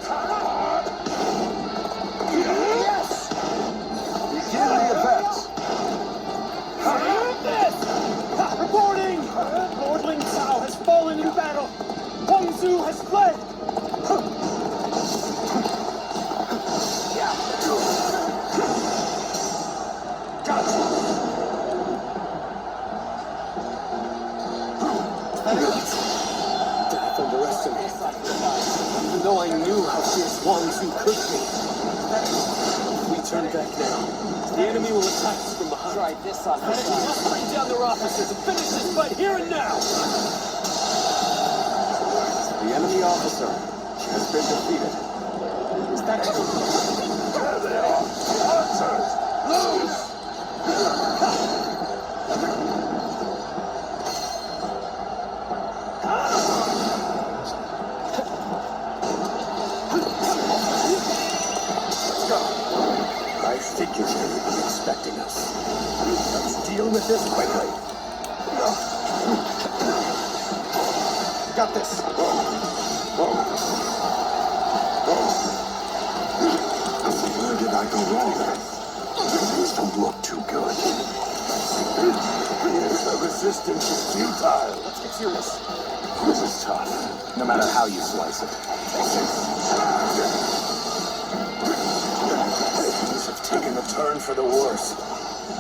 Yes! Begin the advance. Reporting! Lord Ling Cao has fallen in battle. Huang Zu has fled. Death underestimated. Even though I knew how fierce Wang Zu could be. If we turn back now, the enemy will attack us from behind. Try this on her side. Let's bring down their officers and finish this fight here and now. The enemy officer has been defeated. Is that you? There they are! Answers! Lose! Let's go. I figured they would be expecting us. Let's deal with this quickly. Got this. Where did I go wrong? Things don't look too good. The resistance is futile. Let's get serious. This is tough, no matter how you slice it. Things have taken a turn for the worse.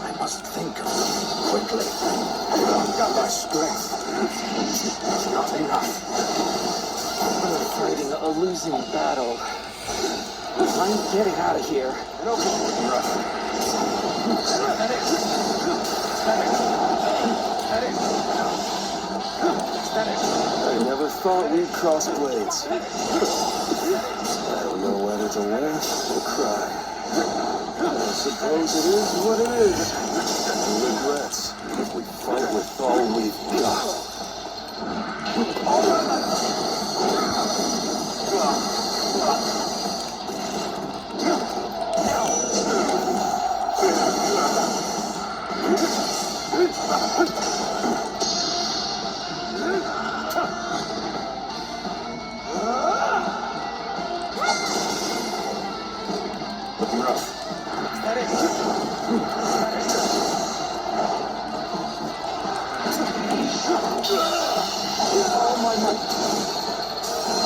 I must think of them quickly. I've got my strength. It's not enough. We're fighting a losing battle. I'm getting out of here. I never thought we'd cross blades. I don't know whether to laugh or cry. I suppose it is what it is. No regrets if we fight with all we've got.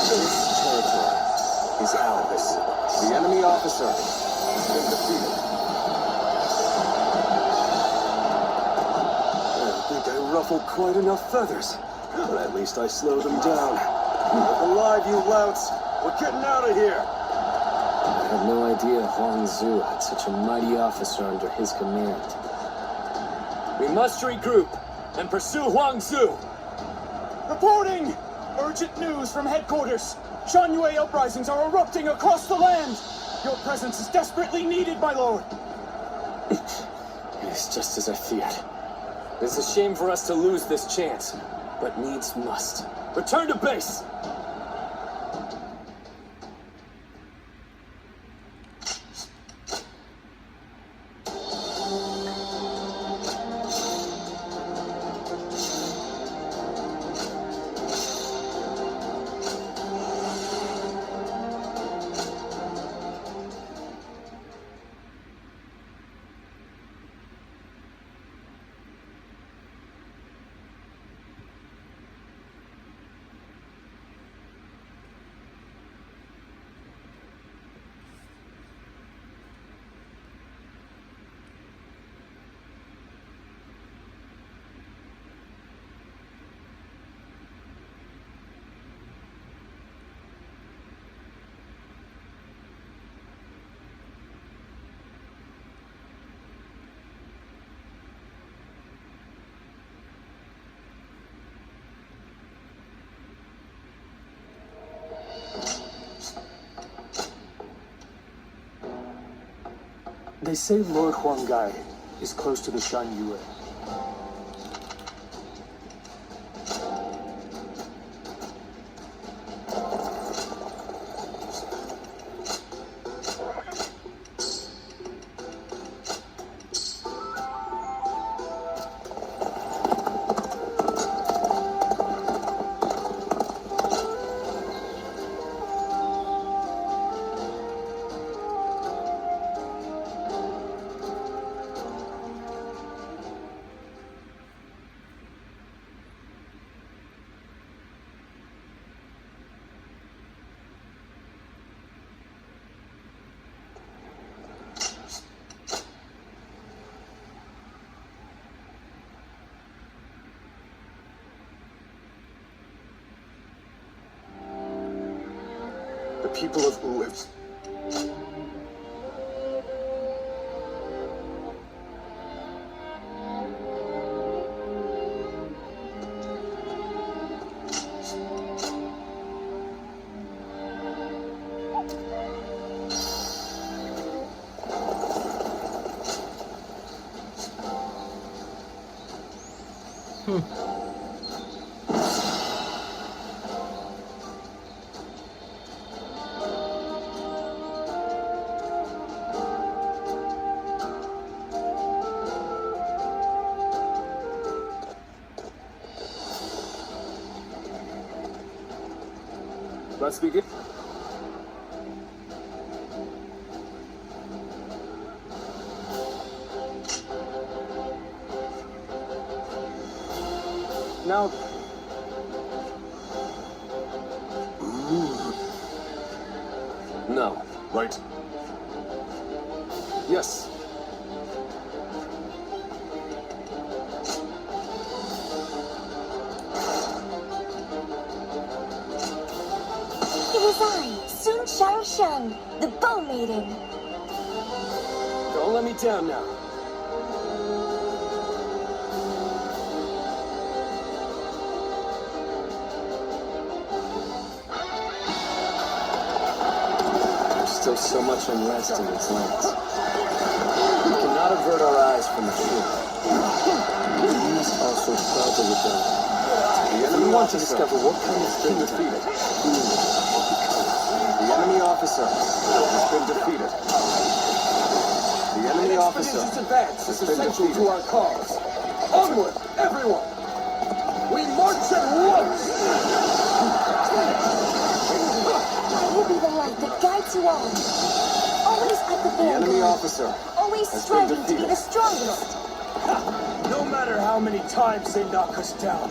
This territory is ours. The enemy officer has been defeated. I don't think I ruffled quite enough feathers, but at least I slowed them down. Look alive, you louts! We're getting out of here! I had no idea Huang Zu had such a mighty officer under his command. We must regroup and pursue Huang Zu. Reporting! Urgent news from headquarters. Shangyue uprisings are erupting across the land. Your presence is desperately needed, my lord. It is just as I feared. It's a shame for us to lose this chance, but needs must. Return to base! They say Lord Huanggai is close to the Shan Yue. The people of Wu have... Let's begin. Now, No. Right. yes. It is I, SunShangxiang, the Bow Maiden. Don't let me down now. There's still so much unrest in these lands. We cannot avert our eyes from the truth. We must also travel with them. The enemy wants to discover what kind of king defeated. The enemy officer has been defeated. The enemy officer advance has been defeated. to our cause. Onward, everyone! We march at once! I will be the light that guides you all. Always at the The enemy vanguard. officer Always has been striving to be defeated. the strongest. No matter how many times they knock us down,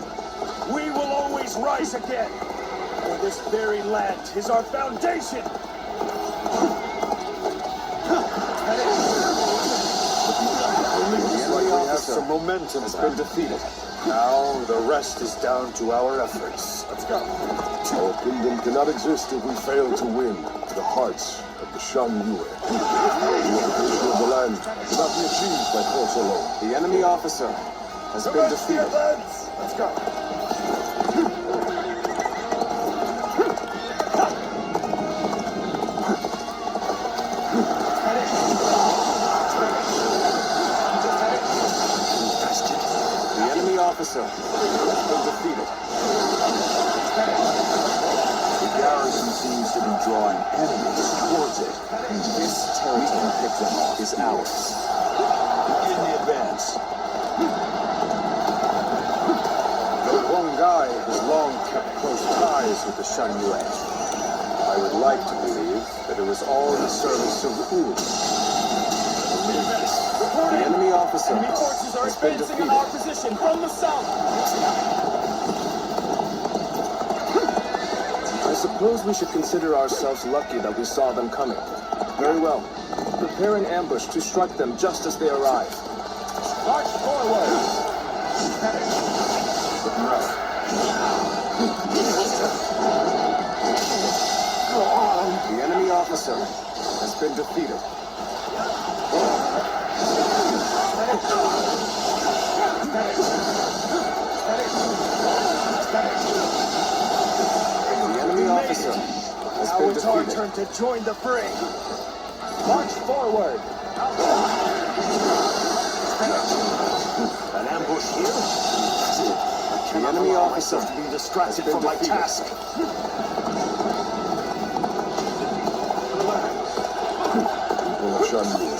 we will always rise again. For this very land is our foundation. The enemy officer momentum has been defeated. Now the rest is down to our efforts. Let's go. Our kingdom cannot exist if we fail to win the hearts of the Shan Yue. The occupation of the land cannot be achieved by force alone. The enemy officer has been defeated. Lads. Let's go. The enemy officer has been defeated. The garrison seems to be drawing enemies towards it. This territory is ours. Begin the advance. Lord Huanggai has long kept close ties with the Shan Yue. I would like to believe that it was all in the service of Wu. The enemy officer Enemy forces are has been advancing defeated. on our position from the south. I suppose we should consider ourselves lucky that we saw them coming. Very well. Prepare an ambush to strike them just as they arrive. March forward. The enemy officer has been defeated. The enemy officer has Now been it's our defeated. turn to join the fray. March forward. An ambush here? The enemy officer to be distracted from my task. People of Sun Jian,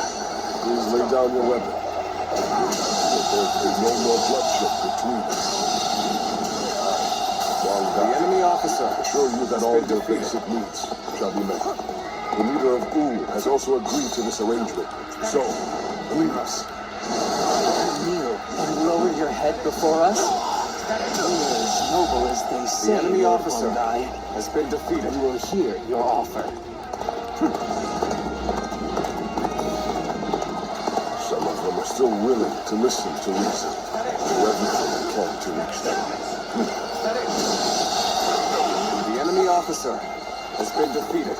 please lay down your weapon. There will be no more bloodshed between us. The enemy officer Assure you that all your basic needs shall be met. The leader of Ul has also agreed to this arrangement. So, leave us. Kneel and lower your head before us? You are as noble as they say. The enemy Lord officer Wandai. has been defeated. You will hear your offer. Some of them are still willing to listen to reason. Do everything they can to reach them. The enemy officer has been defeated.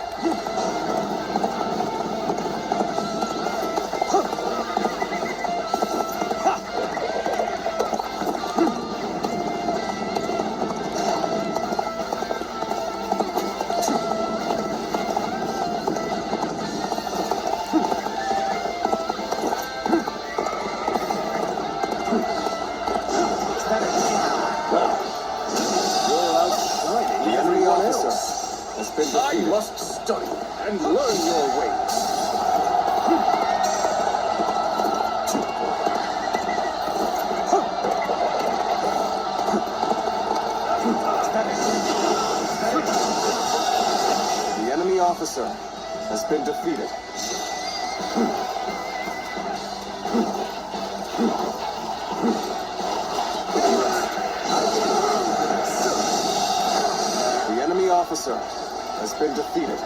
The enemy officer has been I defeated. must study and learn your ways. The enemy officer has been defeated. The enemy officer has been defeated.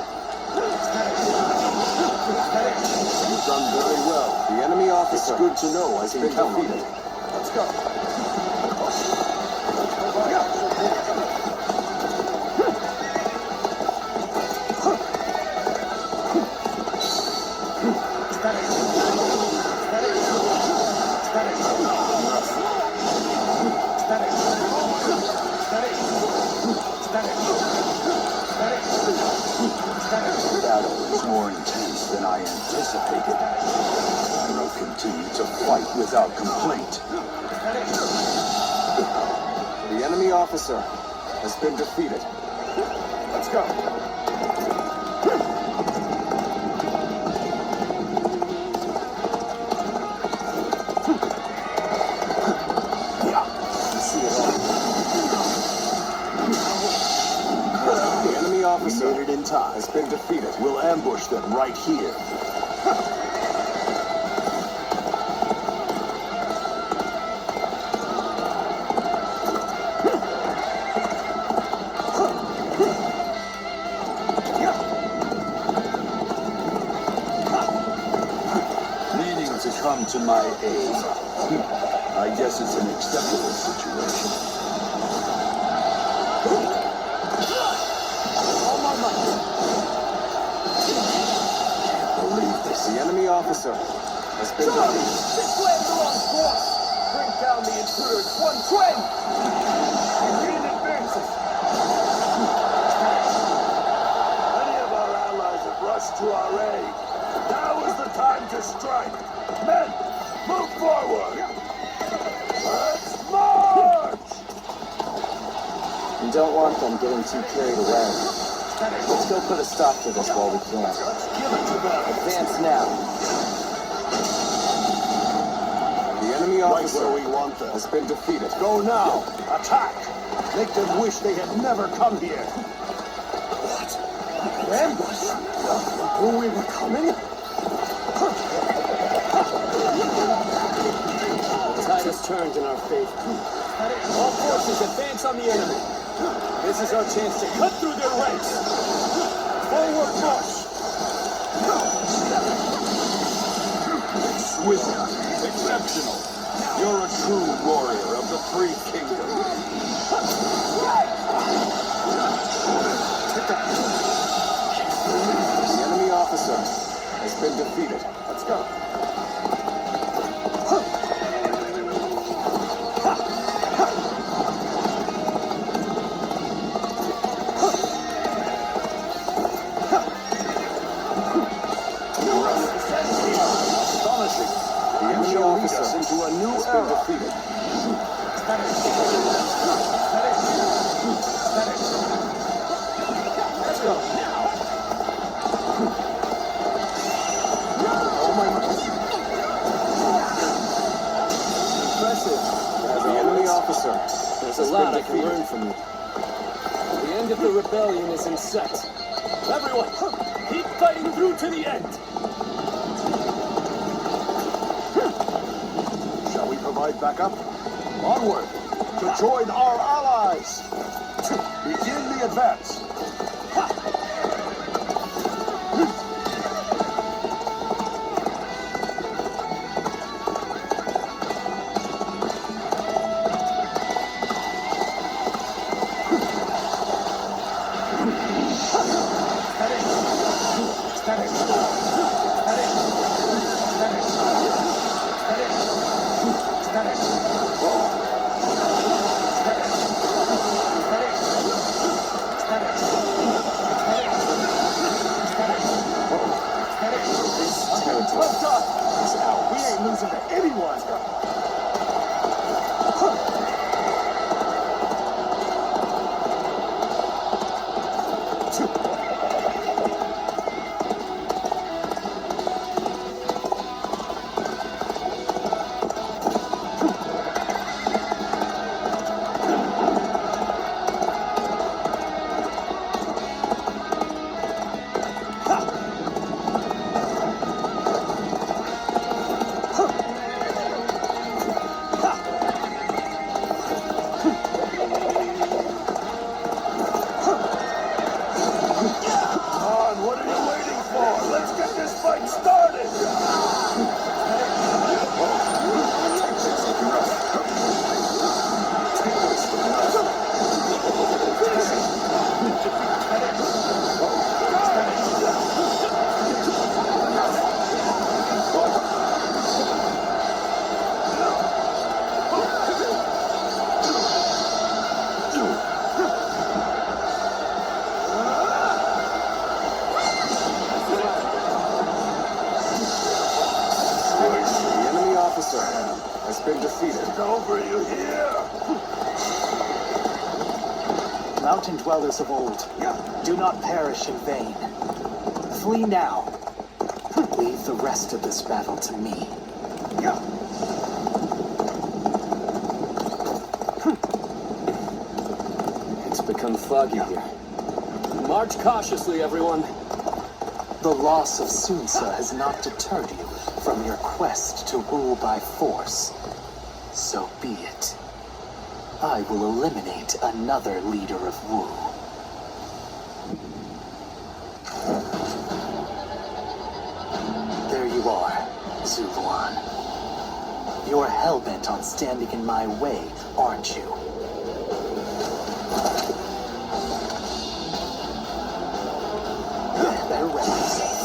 You've done very well. The enemy officer. It's good to know has been defeated. Let's go. The battle is more intense than I anticipated. I will continue to fight without complaint. The enemy officer has been defeated. Let's go. The enemy officer Made it in time. has been defeated. We'll ambush them right here. Meaning to come to my aid. I guess it's an acceptable situation. Believe this. The enemy officer has been defeated. Slam the wrong course. Bring down the intruders. One trend. Green advances. Many of our allies have rushed to our aid. Now is the time to strike. Men, move forward. Let's march. You don't want them getting too carried away. Let's go put a stop to this while we can. Let's give it to them. Advance now. The enemy Right officer where we want them. has been defeated. Go now. Attack. Make them wish they had never come here. What? Ambush? Knew we were coming? The tide has turned in our favor. All forces advance on the enemy. This is our chance to cut through their ranks. Forward march. Exquisite. Exceptional. You're a true warrior of the Three Kingdoms. The enemy officer has been defeated. Let's go. impressive. As the enemy officer, There's a lot I can learn from you. The end of the rebellion is in sight. Everyone, keep fighting through to the end. Shall we provide backup? Onward to join our allies. Begin the advance. We ain't losing to anyone. What are you waiting for? Let's get this fight started! The enemy officer has been defeated. It's over, you hear? Mountain dwellers of old, do not perish in vain. Flee now. Leave the rest of this battle to me. It's become foggy here. March cautiously, everyone. The loss of Sunsa has not deterred you from your quest to rule by force. So be it. I will eliminate another leader of Wu. There you are, Zuluan. You're hell-bent on standing in my way, aren't you? Better ready.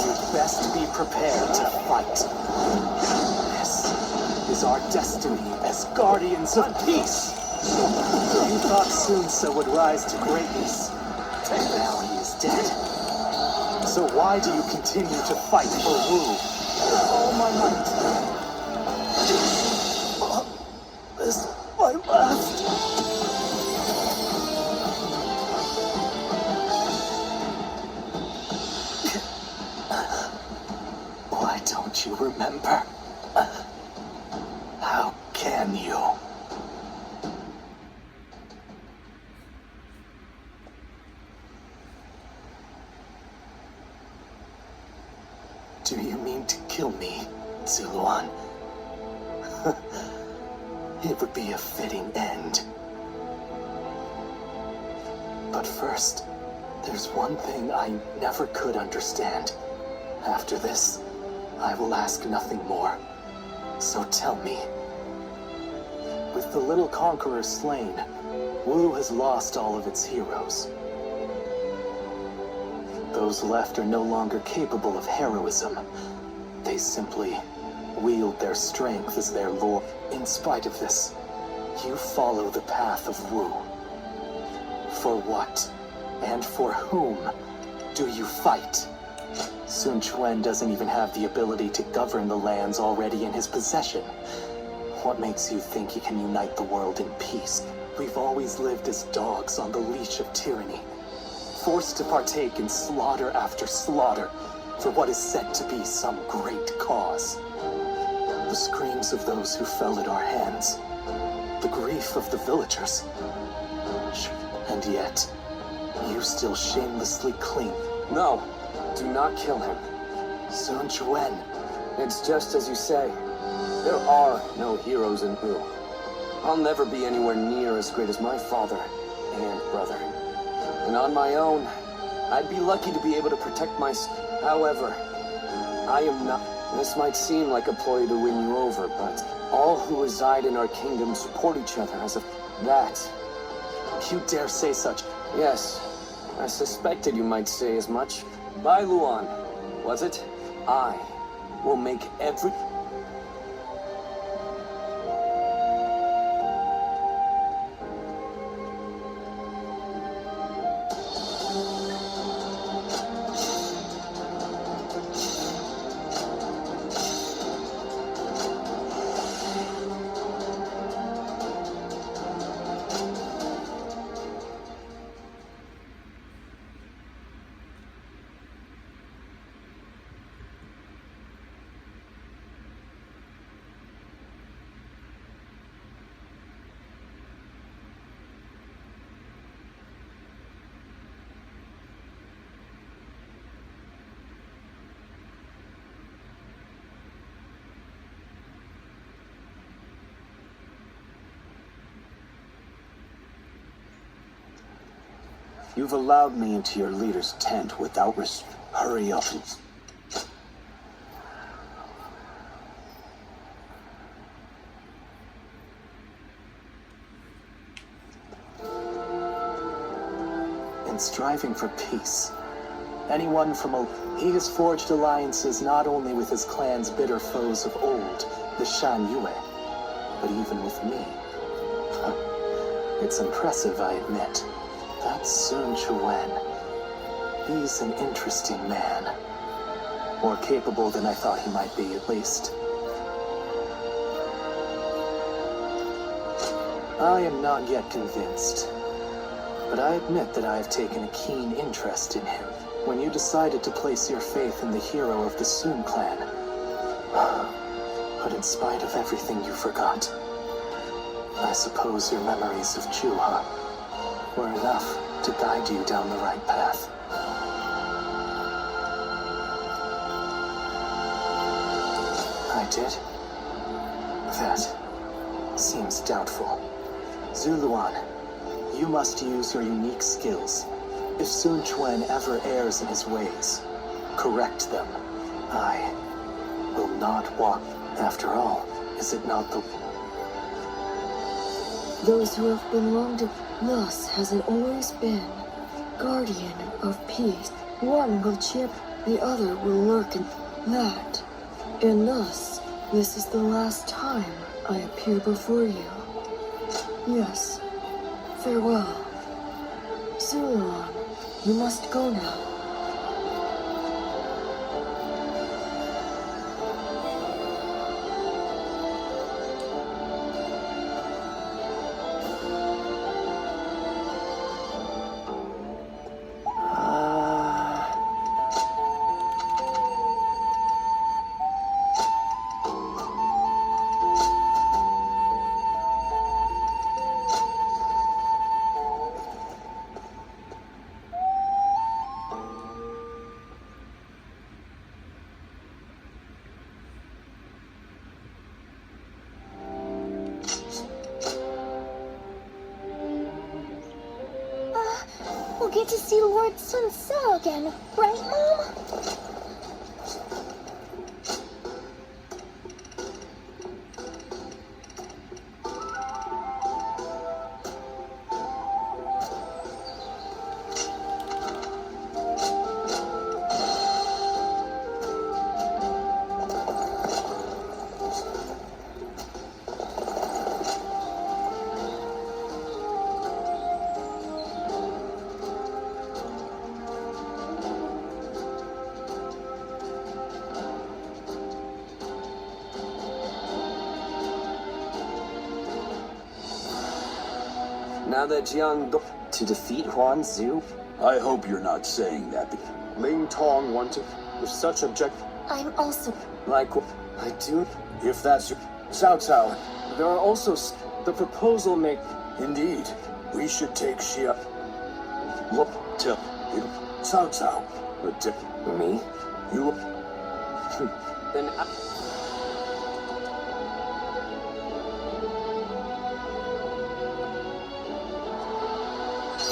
You'd best be prepared to fight. This is our destiny as guardians of peace. You thought Sunsa would rise to greatness, and now he is dead. So why do you continue to fight for Wu? All my might. This is my last. Why don't you remember? How can you? Do you mean to kill me, Zuluan? It would be a fitting end. But first, there's one thing I never could understand. After this, I will ask nothing more. So tell me. With the little conqueror slain, Wu has lost all of its heroes. Those left are no longer capable of heroism. They simply wield their strength as their lord. In spite of this, you follow the path of Wu. For what, and for whom, do you fight? Sun Jian doesn't even have the ability to govern the lands already in his possession. What makes you think he can unite the world in peace? We've always lived as dogs on the leash of tyranny, forced to partake in slaughter after slaughter for what is said to be some great cause. The screams of those who fell at our hands life of the villagers. And yet, you still shamelessly cling. No, do not kill him. Sun Jian, It's just as you say. There are no heroes in Wu. I'll never be anywhere near as great as my father and brother. And on my own, I'd be lucky to be able to protect However, I am not. This might seem like a ploy to win you over, but all who reside in our kingdom support each other as a... That. you dare say such? Yes, I suspected you might say as much. Bai Luan, was it? I will make every... You've allowed me into your leader's tent without Hurry up. In striving for peace, anyone from he has forged alliances not only with his clan's bitter foes of old, the Shan Yue, but even with me. It's impressive, I admit. That's Sun Jian. He's an interesting man. More capable than I thought he might be, at least. I am not yet convinced. But I admit that I have taken a keen interest in him. When you decided to place your faith in the hero of the Sun clan. But in spite of everything you forgot, I suppose your memories of Juha were enough to guide you down the right path. I did? That seems doubtful. Zuluan, you must use your unique skills. If Sun Jian ever errs in his ways, correct them. I will not walk. After all, is it not the... Those who have been wronged, thus has it always been. Guardian of peace. One will chip, the other will lurk in that. And thus, this is the last time I appear before you. Yes, farewell. Zuluan, you must go now. We'll get to see Lord Sun Ce again, right, Mom? Now that Jiang To defeat Huan Zhu? I hope you're not saying that. Ling Tong wanted with such object. I'm also... like I do. If that's Cao Cao, there are also The proposal make... Indeed, we should take Xia... What? Tip. Cao Cao. Me? You... Then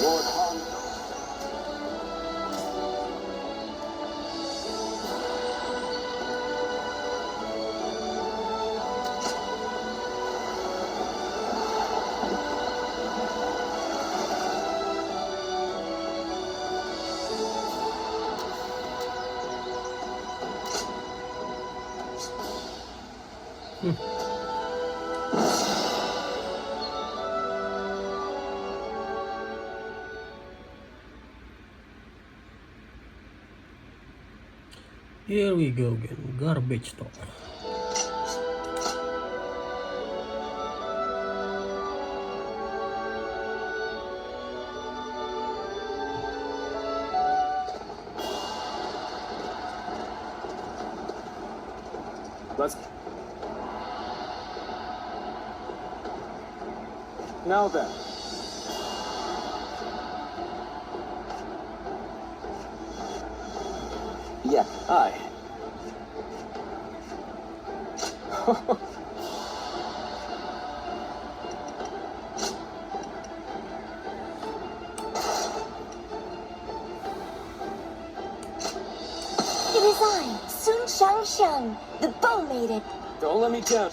Lord Han... Here we go again, garbage talk. Let's... Now then. yeah, aye. It is I, SunShangxiang, the bow maiden. Don't let me down.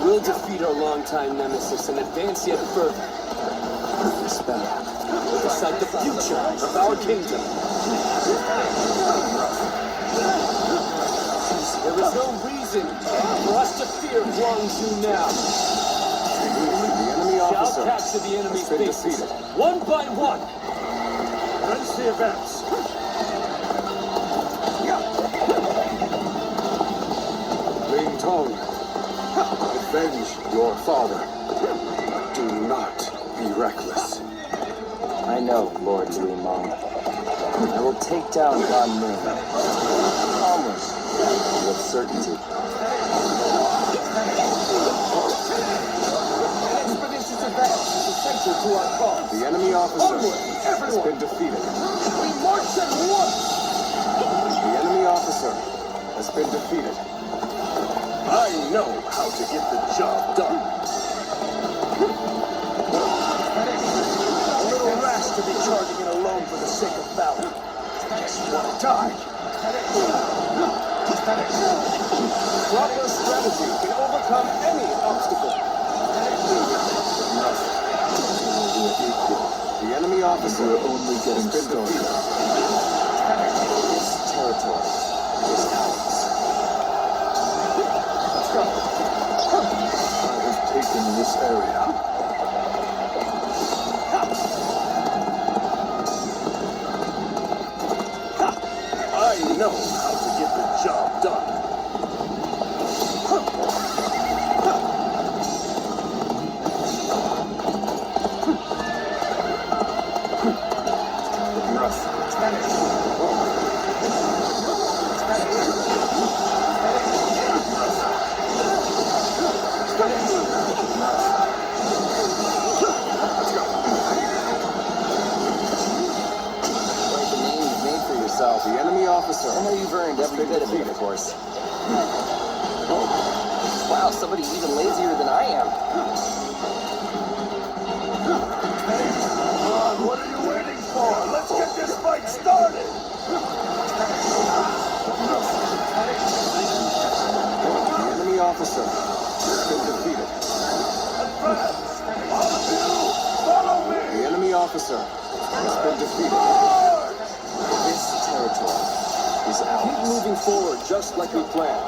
We'll defeat our longtime nemesis and advance yet further. This battle will decide the future of our kingdom. There is no reason for us to fear Guangzhou now. The enemy Shall officer capture the enemy's has been bases, defeated. one by one. Commence the events. Ling Tong, avenge your father. Do not be reckless. I know, Lord Zui Mong. I will take down Gan Ming. Calmly, with certainty. An expeditious advance is essential to our cause. The enemy officer Onward, has everyone. been defeated. We march at once. The enemy officer has been defeated. I know how to get the job done. A little rash to be charging in alone for the sake of valor. Guess you want to die. Proper strategy can overcome any obstacle. The enemy officer only has getting been started. defeated. This territory is ours. I have taken this area. I know how to get the job done. The enemy officer I know you've earned every bit of it, of course. Wow, somebody even lazier than I am. Come on, what are you waiting for? Let's get this fight started! The enemy officer has been defeated. Advance! All of you, follow me! The enemy officer has been defeated. This territory is ours. Keep moving forward just like we planned.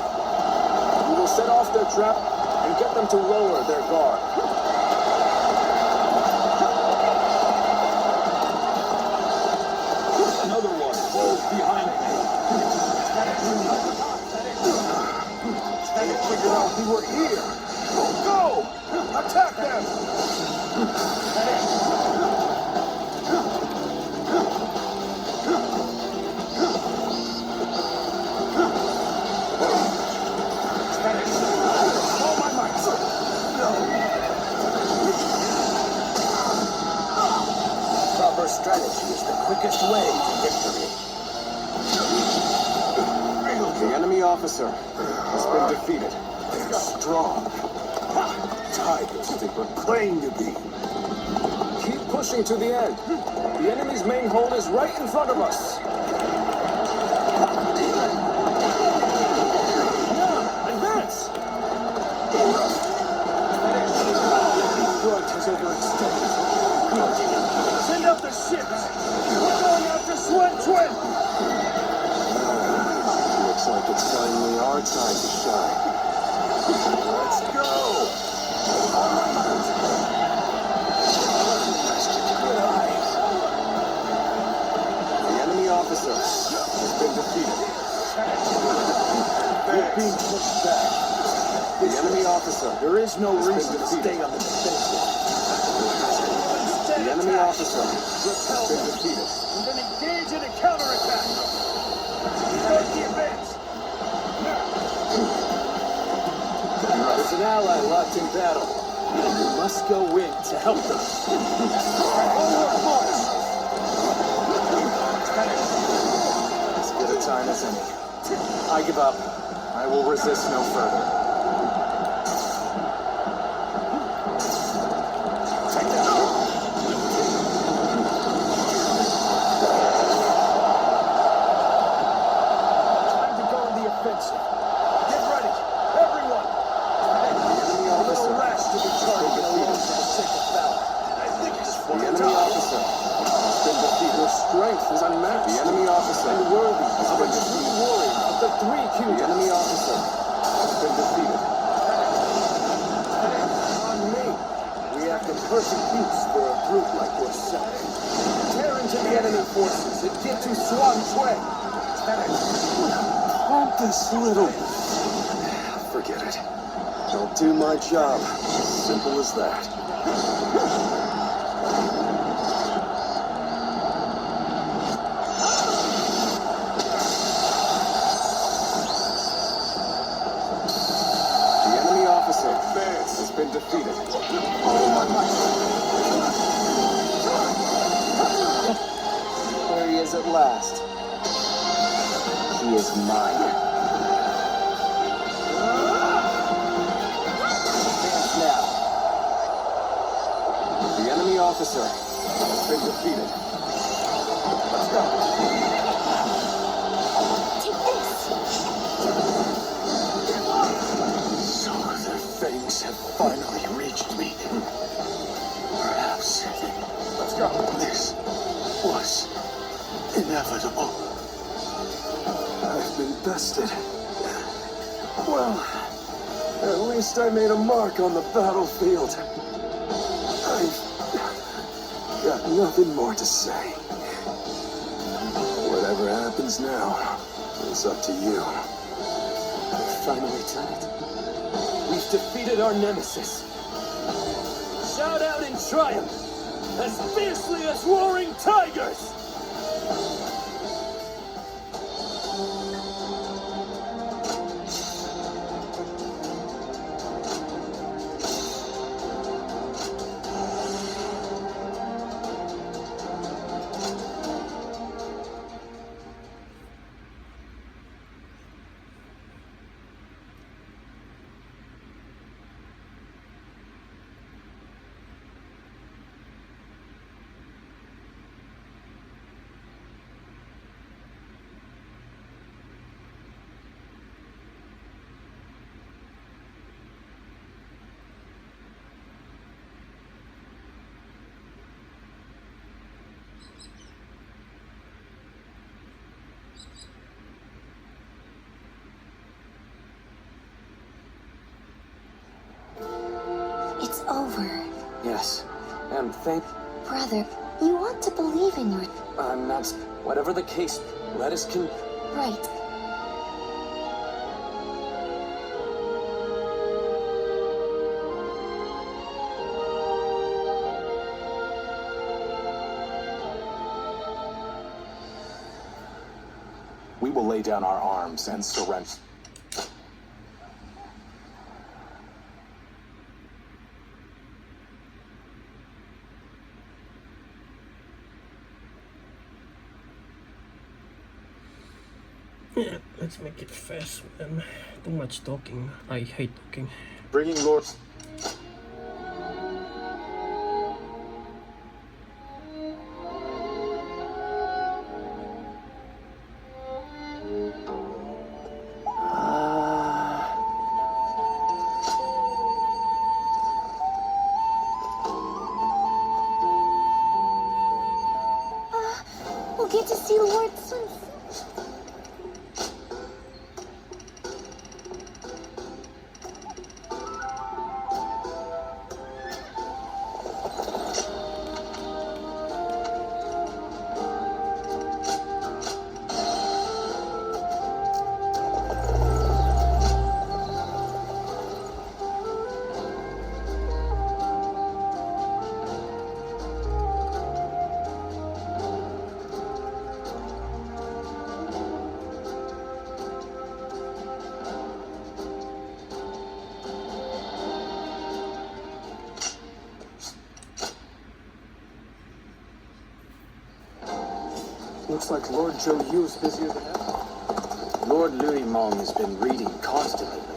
We will set off their trap and get them to lower their guard. Another one falls behind me. They figured out we were here. Go! Attack them! All my might! Proper strategy is the quickest way to victory. The enemy officer has been defeated. They're strong. Tigers they proclaim to be. Keep pushing to the end. The enemy's main hold is right in front of us. Advance! Front has overextended. Send out the ships! We're going after Sun Looks like it's finally our time to shine. Let's go! Good eyes. The enemy officer has been defeated. We're being pushed back. The enemy officer, There is no has been reason to defeated. stay on the defensive. The enemy officer has been defeated. And then engage in a counterattack. Start the advance. There's an ally locked in battle. We must go in to help them. As good a time as any. I give up. I will resist no further. Time to go in the offensive. Get ready, everyone. A little rash to be charged alone for the sake of valor. I think it's The enemy officer has been defeated. Your strength is unmatched. The enemy officer and worthy of a true warrior of the three kingdoms. The enemy officer has been defeated. on me. We have to persecute for a brute like yourself. Tear into the enemy forces and get to SunShangxiang. This little... Forget it. Don't do my job. Simple as that. The enemy officer has been defeated. There he is at last. He is mine. Advance now. The enemy officer has been defeated. Let's go. So their fangs have finally reached me. Perhaps... Let's go. This was inevitable. I've been bested. Well, at least I made a mark on the battlefield. I've got nothing more to say. Whatever happens now is up to you. Finally done it. We've defeated our nemesis. Shout out in triumph, as fiercely as roaring tigers! over. Yes, and Brother, you ought to believe in your... I'm not... Whatever the case, let us Right. We will lay down our arms and surrender. Yeah, let's make it fast, man. Too much talking. I hate talking. Bringing Lord... We'll get to see Lord Sun. Looks like Lord Zhou Yu's busier than ever. Lord Louis Mong has been reading constantly lately.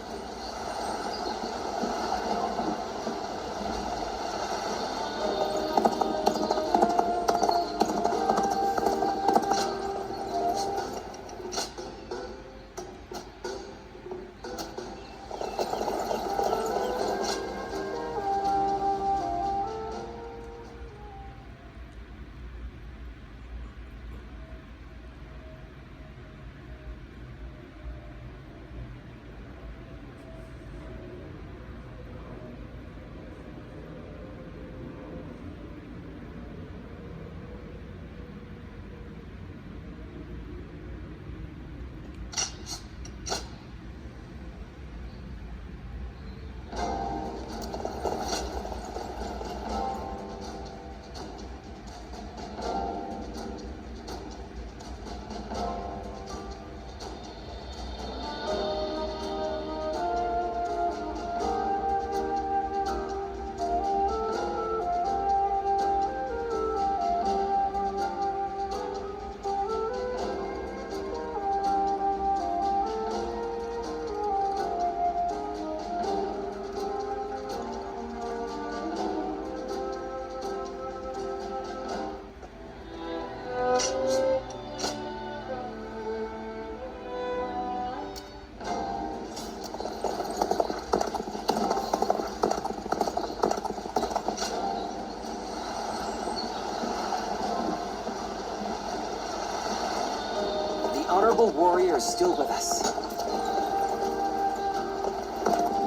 Honorable warrior is still with us.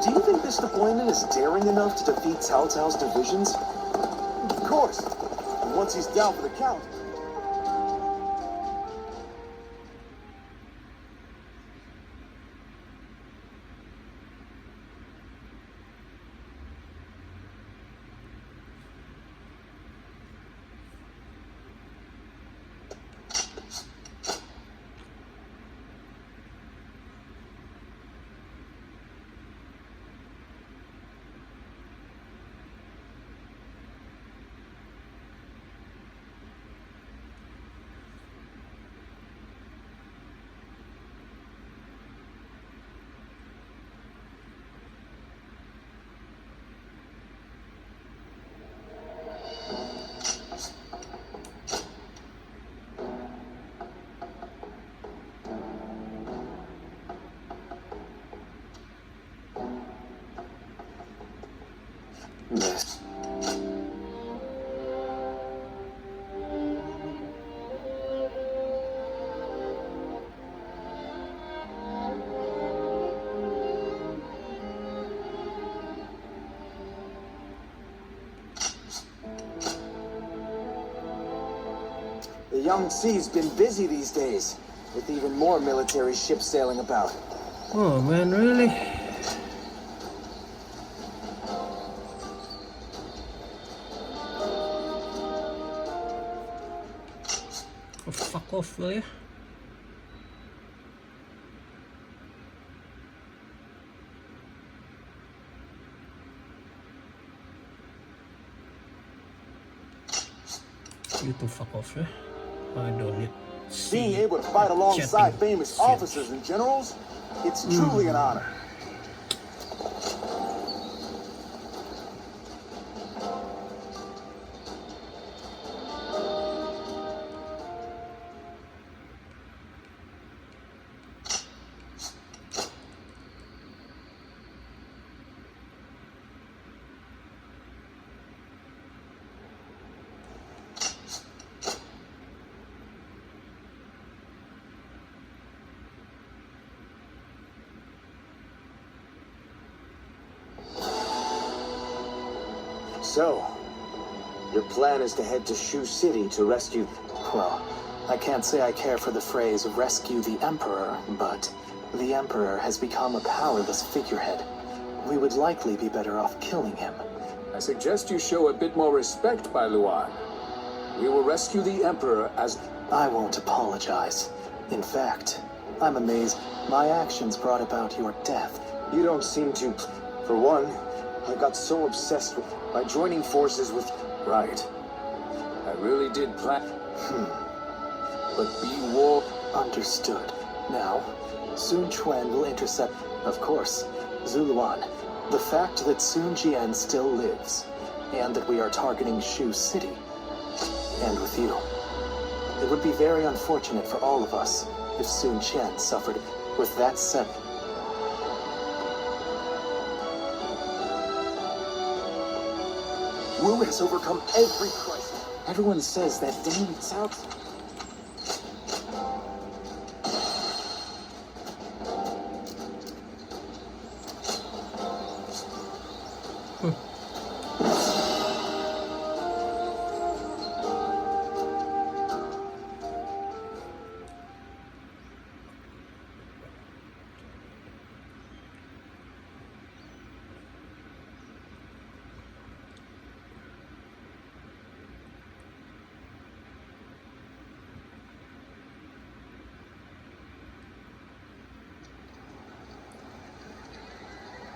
Do you think this deployment is daring enough to defeat Cao Cao's divisions? Of course. And once he's down for the count, Yes. The Yangtze's been busy these days, with even more military ships sailing about. Oh man, really? Oh, fuck off, will ya? You to fuck off, yeah? I don't need. Being able to fight alongside famous officers and generals, it's truly an honor. So, your plan is to head to Shu City to rescue... Well, I can't say I care for the phrase rescue the Emperor, but the Emperor has become a powerless figurehead. We would likely be better off killing him. I suggest you show a bit more respect, Bai Luan. We will rescue the Emperor as... I won't apologize. In fact, I'm amazed my actions brought about your death. You don't seem to... For one, I got so obsessed by joining forces with... Right. I really did plan... But be war... Understood. Now, Sun Quan will intercept... Of course, Zuluan. The fact that Sun Jian still lives, and that we are targeting Shu City. And with you. It would be very unfortunate for all of us if Sun Qian suffered. With that said... Wu has overcome every crisis. Everyone says that dang South...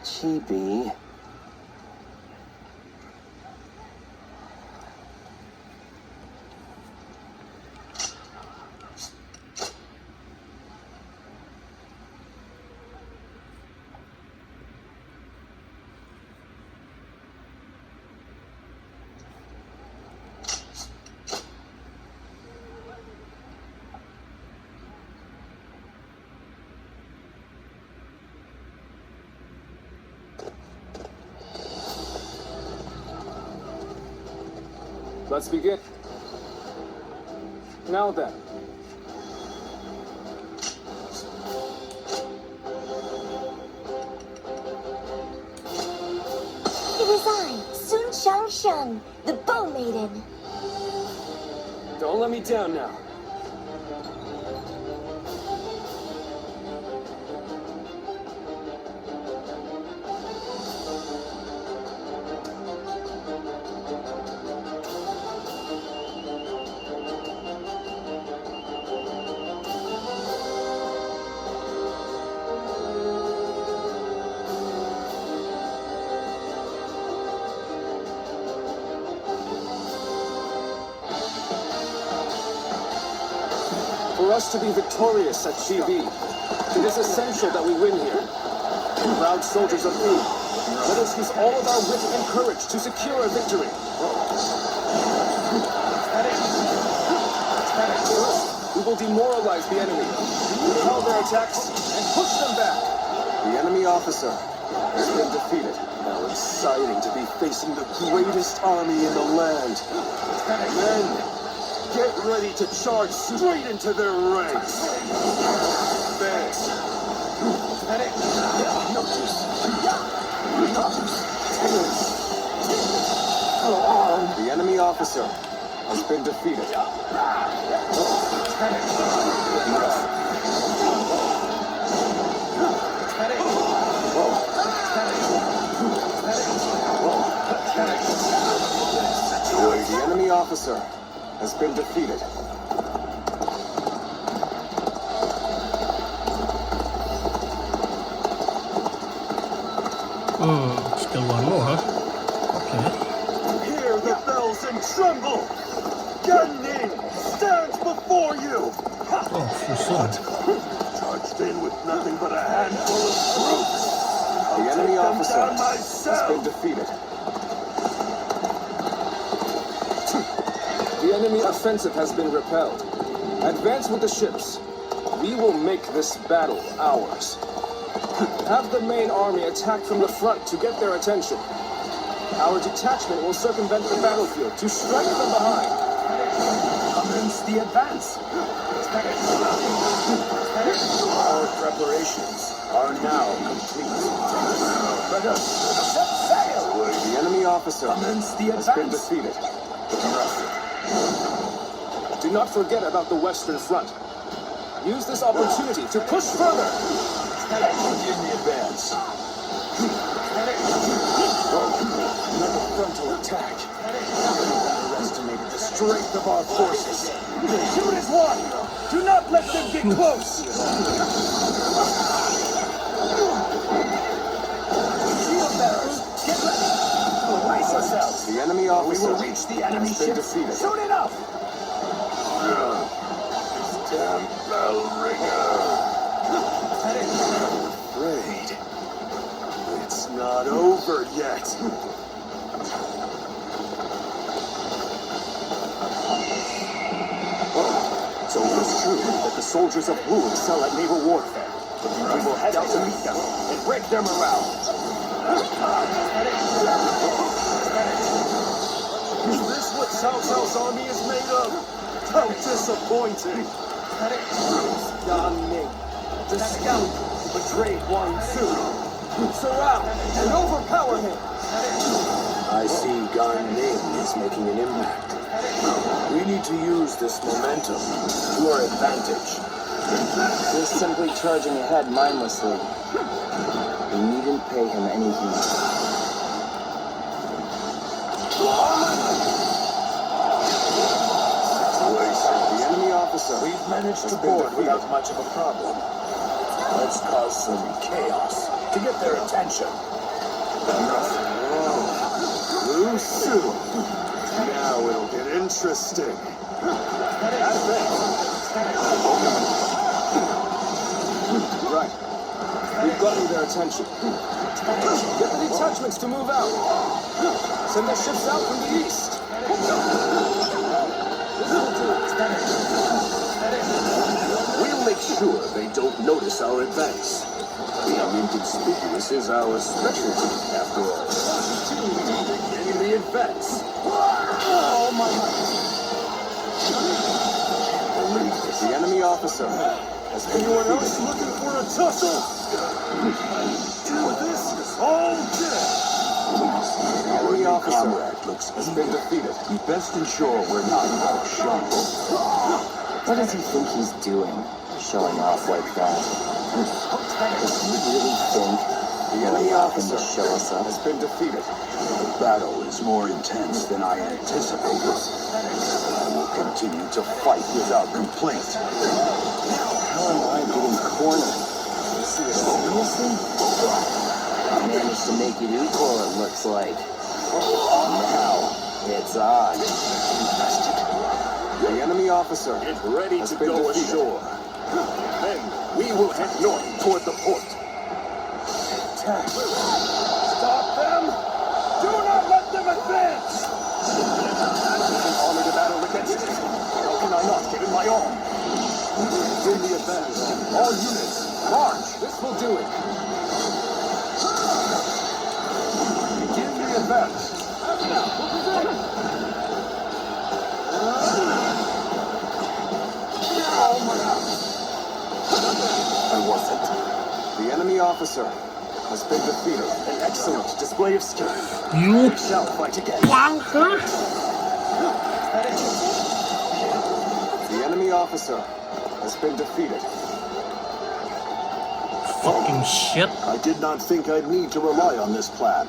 Chibi. Let's begin. Now then. It is I, SunShangxiang, the Bow Maiden. Don't let me down now. For us to be victorious at Chibi, it is essential that we win here. Proud soldiers of Wu, let us use all of our wit and courage to secure a victory. First, we will demoralize the enemy, repel their attacks, and push them back. The enemy officer has been defeated. How exciting to be facing the greatest army in the land. Men, get ready to charge straight into their ranks. Thanks. The enemy officer has been defeated. The enemy officer has been defeated. Still one more, huh? Okay. Hear the bells and tremble! Gunning stands before you! Oh, for sure. Charged in with nothing but a handful of brutes. The enemy officer down has myself. been defeated. The enemy offensive has been repelled. Advance with the ships. We will make this battle ours. Have the main army attack from the front to get their attention. Our detachment will circumvent the battlefield to strike from behind. Commence the advance! Our preparations are now complete. Let us set sail! The enemy officer Commence the has been advance! defeated. Do not forget about the Western Front. Use this opportunity to push further. Begin the advance. Another frontal attack. Underestimated the strength of our forces. Shoot as one! Do not let them get close! Shield bearers, get ready! Brace yourselves! The enemy We officer will reach the enemy has been ship defeated. soon enough! Damn bell ringer. Afraid. It's not over yet. So it is true that the soldiers of Wu excel at naval warfare. We will head out to meet them and break their morale. Is this what Cao Cao's army is made of? How disappointing! Gan Ning, the scout who betrayed Wang Su. Surround and overpower him! I see Gan Ning is making an impact. We need to use this momentum to our advantage. He's simply charging ahead mindlessly. We needn't pay him any heed. The enemy officer. We've managed to board without much of a problem. Let's cause some chaos to get their attention. Lu Su. Now it'll get interesting. Right. We've gotten their attention. Get the detachments to move out. Send the ships out from the east. We'll make sure they don't notice our advance. Being inconspicuous is our specialty, after all. Begin the advance. Oh my The enemy officer has been Anyone defeated. else looking for a tussle? Do this all day! The enemy officer Comrade looks has been defeated. We best ensure we're not outshot. What does he think he's doing, showing off like that? Does he really think The we're enemy not going officer to show us up? has been defeated. The battle is more intense than I anticipated. I will continue to fight without complaint. How am I getting cornered? Seriously? I managed to make it equal, it looks like. Now, it's on. The enemy officer Get ready has to been go defeated. ashore. Then we will head north toward the port. Attack! Stop them! Do not let them advance! An army to battle against it. How can I not give it my all? In the advance. All units, march! This will do it. Begin the advance. I wasn't. The enemy officer has been defeated. An excellent display of skill. You We shall fight again. Wang, huh? The enemy officer has been defeated. Fucking shit. I did not think I'd need to rely on this plan,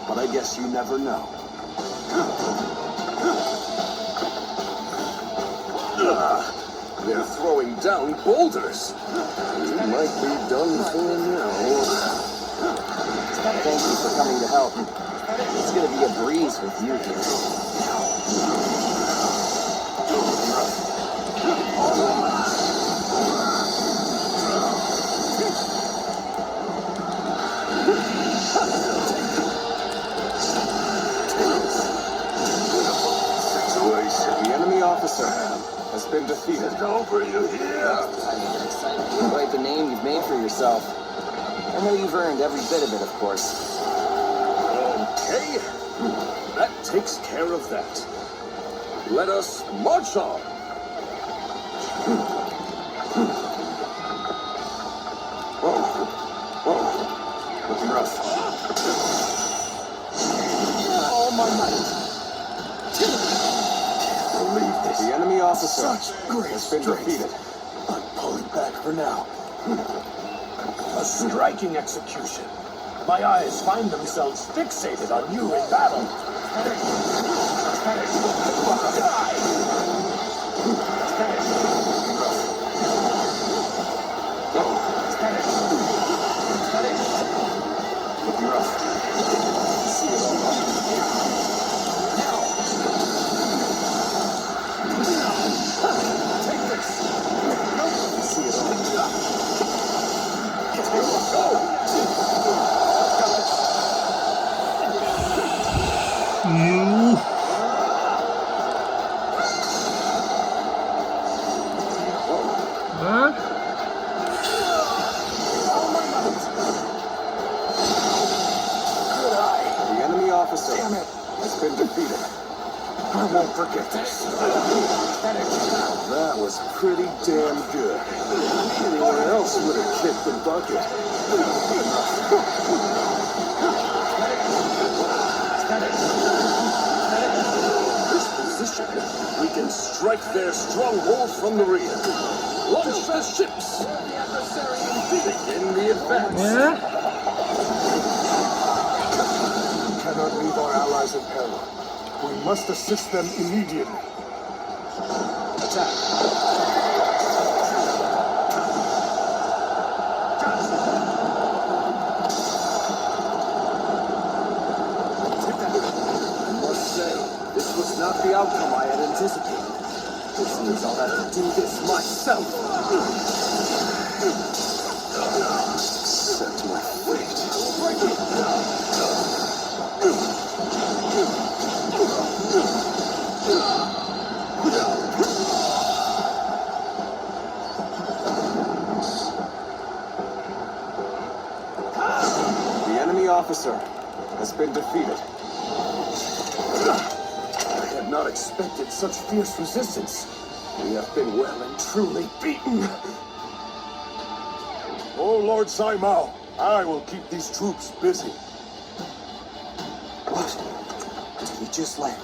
but I guess you never know. They're throwing down boulders. We might be done for now. Thank you for coming to help. It's gonna be a breeze with you here. The enemy officer has been defeated. Over you here. Quite the name you've made for yourself. I know you've earned every bit of it, of course. Okay, that takes care of that. Let us march on. Whoa, looking rough. All my might. Believe this. The enemy officer Such great has been strength. defeated. I'm pulling back for now. A striking execution. My eyes find themselves fixated on you in battle. Looking rough. Take this. See it all. You. Huh? The enemy officer has been defeated. I won't forget this. That was pretty damn good. Anyone else would have kicked the bucket. This position, we can strike their stronghold from the rear. Launch their ships. Begin the advance. Yeah? We cannot leave our allies in peril. We must assist them immediately. Attack. I must say, this was not the outcome I had anticipated. This means I'll have to do this myself. Accept my fate. The enemy officer has been defeated. I had not expected such fierce resistance. We have been well and truly beaten. Oh, Lord Saimao, I will keep these troops busy. What? Did he just let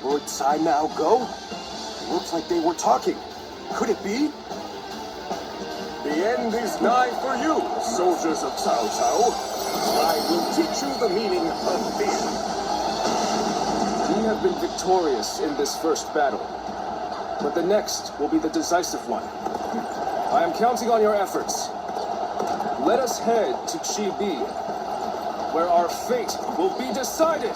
Lord Sai now go? It looks like they were talking. Could it be? The end is nigh for you, soldiers of Cao Cao. I will teach you the meaning of fear. We have been victorious in this first battle, but the next will be the decisive one. I am counting on your efforts. Let us head to Chibi, where our fate will be decided.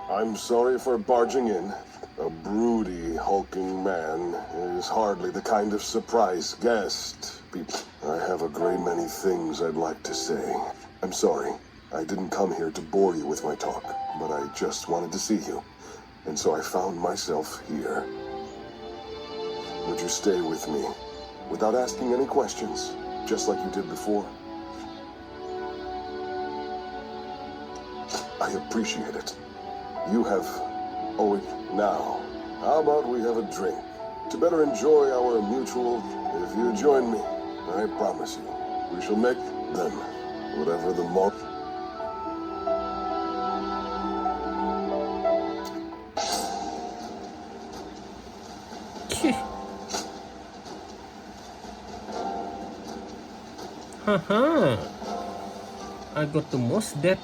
I'm sorry for barging in. A broody, hulking man is hardly the kind of surprise guest people. I have a great many things I'd like to say. I'm sorry. I didn't come here to bore you with my talk, but I just wanted to see you. And so I found myself here. Would you stay with me, without asking any questions, just like you did before? I appreciate it. You have... Oh, wait, now, how about we have a drink? To better enjoy our mutual... If you join me, I promise you, we shall make them, whatever the more... Haha, I got the most that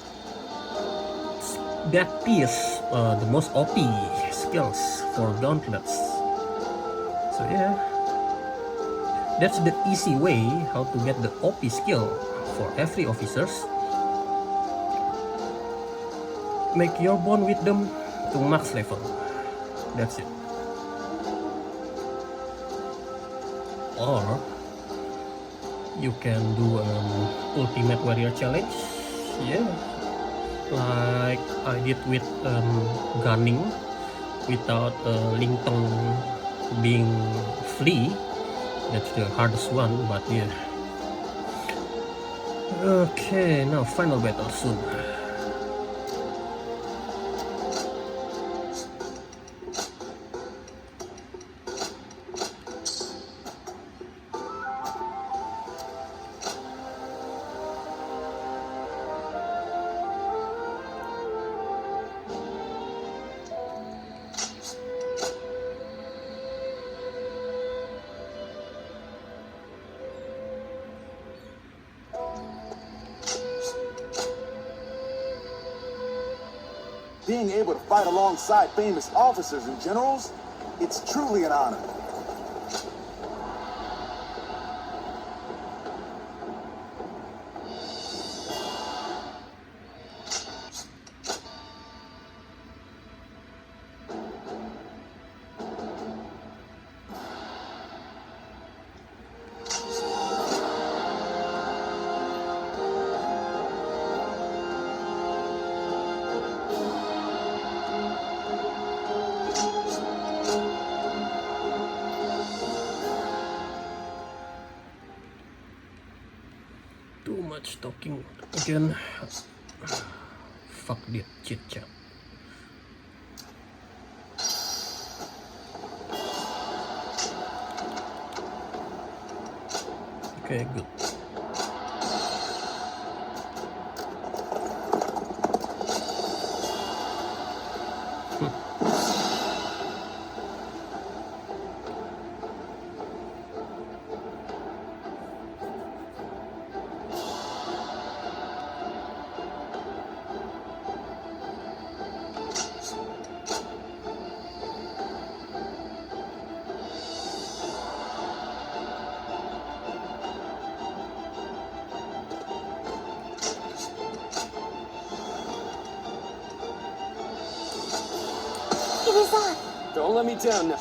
piece, the most OP skills for gauntlets. So yeah, that's the easy way how to get the OP skill for every officers. Make your bond with them to max level. That's it. Or you can do ultimate warrior challenge, yeah, like I did with gunning without Ling Tong being free. That's the hardest one, but yeah. Okay, now final battle soon. Being able to fight alongside famous officers and generals, it's truly an honor. Too much talking again. Fuck that chit chat. Okay, good. It is on. Don't let me down now.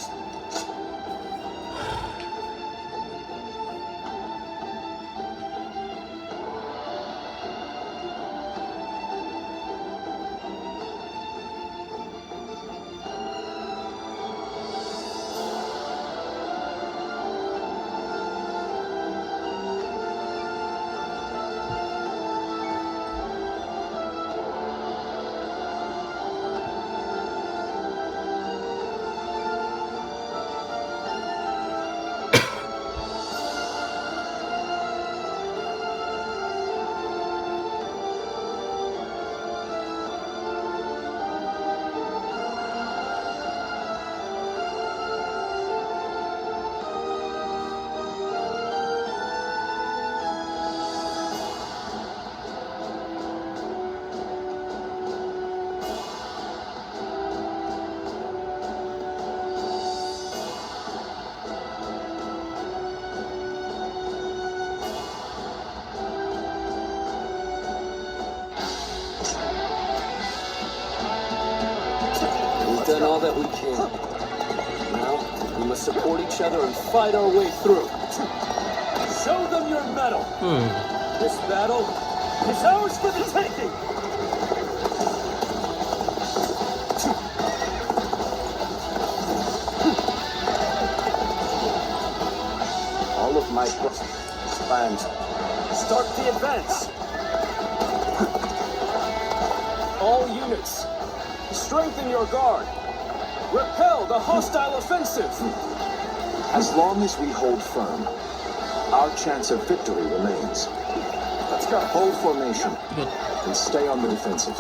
We've done all that we can. Now, we must support each other and fight our way through. Show them your mettle. This battle is ours for the taking. All of my plans. Start the advance. All units, strengthen your guard. Repel the hostile offensive. As long as we hold firm, our chance of victory remains. Let's go. Hold formation and stay on the defensive.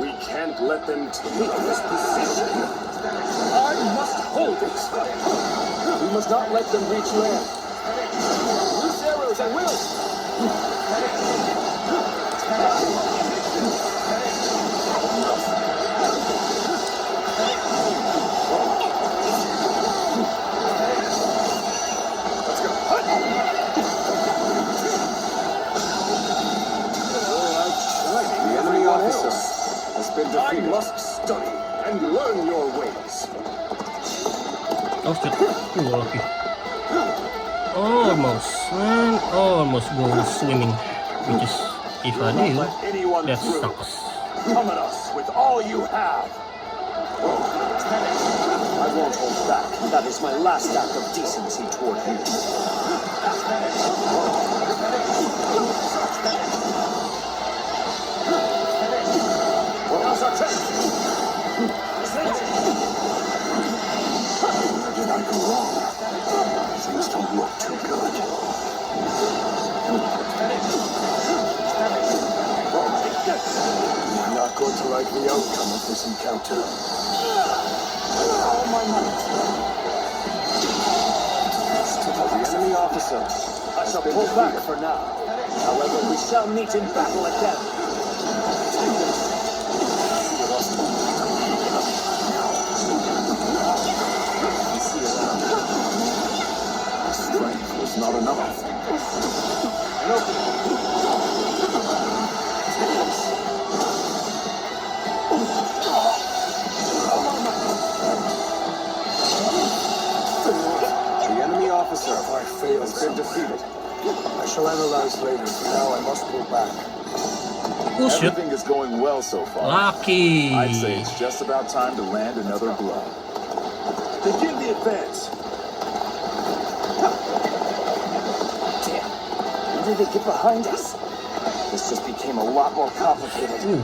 We can't let them take this position. I must hold it. We must not let them reach land. Loose arrows at will. The enemy officer has been I defeated. must study and learn your ways. Oh shit. Ooh, lucky. Almost. Man, almost go swimming. Which is, if I do, Let anyone that through. sucks. Come at us with all you have. I won't hold back. That is my last act of decency toward you. Now's our chance. Where did I go wrong? Things don't look too good. We're not going to like the outcome of this encounter. The enemy officer. I shall pull back for now. However, we shall meet in battle again. Strength was not enough. The enemy officer has been defeated. I shall analyze later. For now, I must pull back. Oh shit. Everything is going well so far. Lucky. I'd say it's just about time to land another blow. Begin the advance. Damn. When did they get behind us? This just became a lot more complicated. Ooh.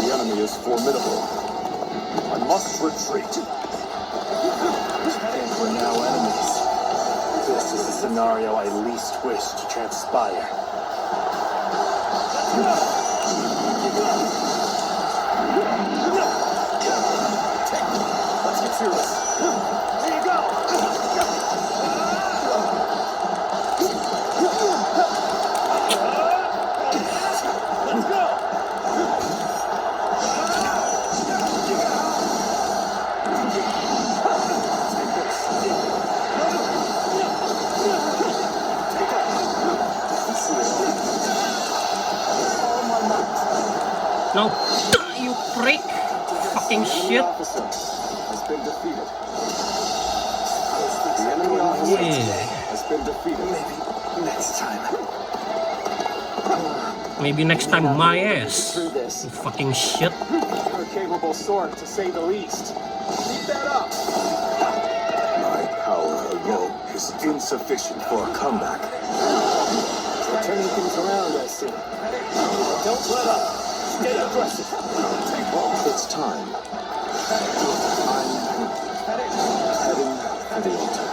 The enemy is formidable. I must retreat. And we're now enemies. This is the scenario I least wish to transpire. Let's get serious. Here you go. Let's go. No. You prick. Fucking shit. Officer has been defeated. The enemy officer Yeah. has been defeated. Next time. Maybe next time my ass. Through this. You fucking shit. You're a capable sword, to say the least. Keep that up. My power alone is insufficient for a comeback. We're turning things around, I see. Don't let up. Stay aggressive. It's time. I'm heading for the altar.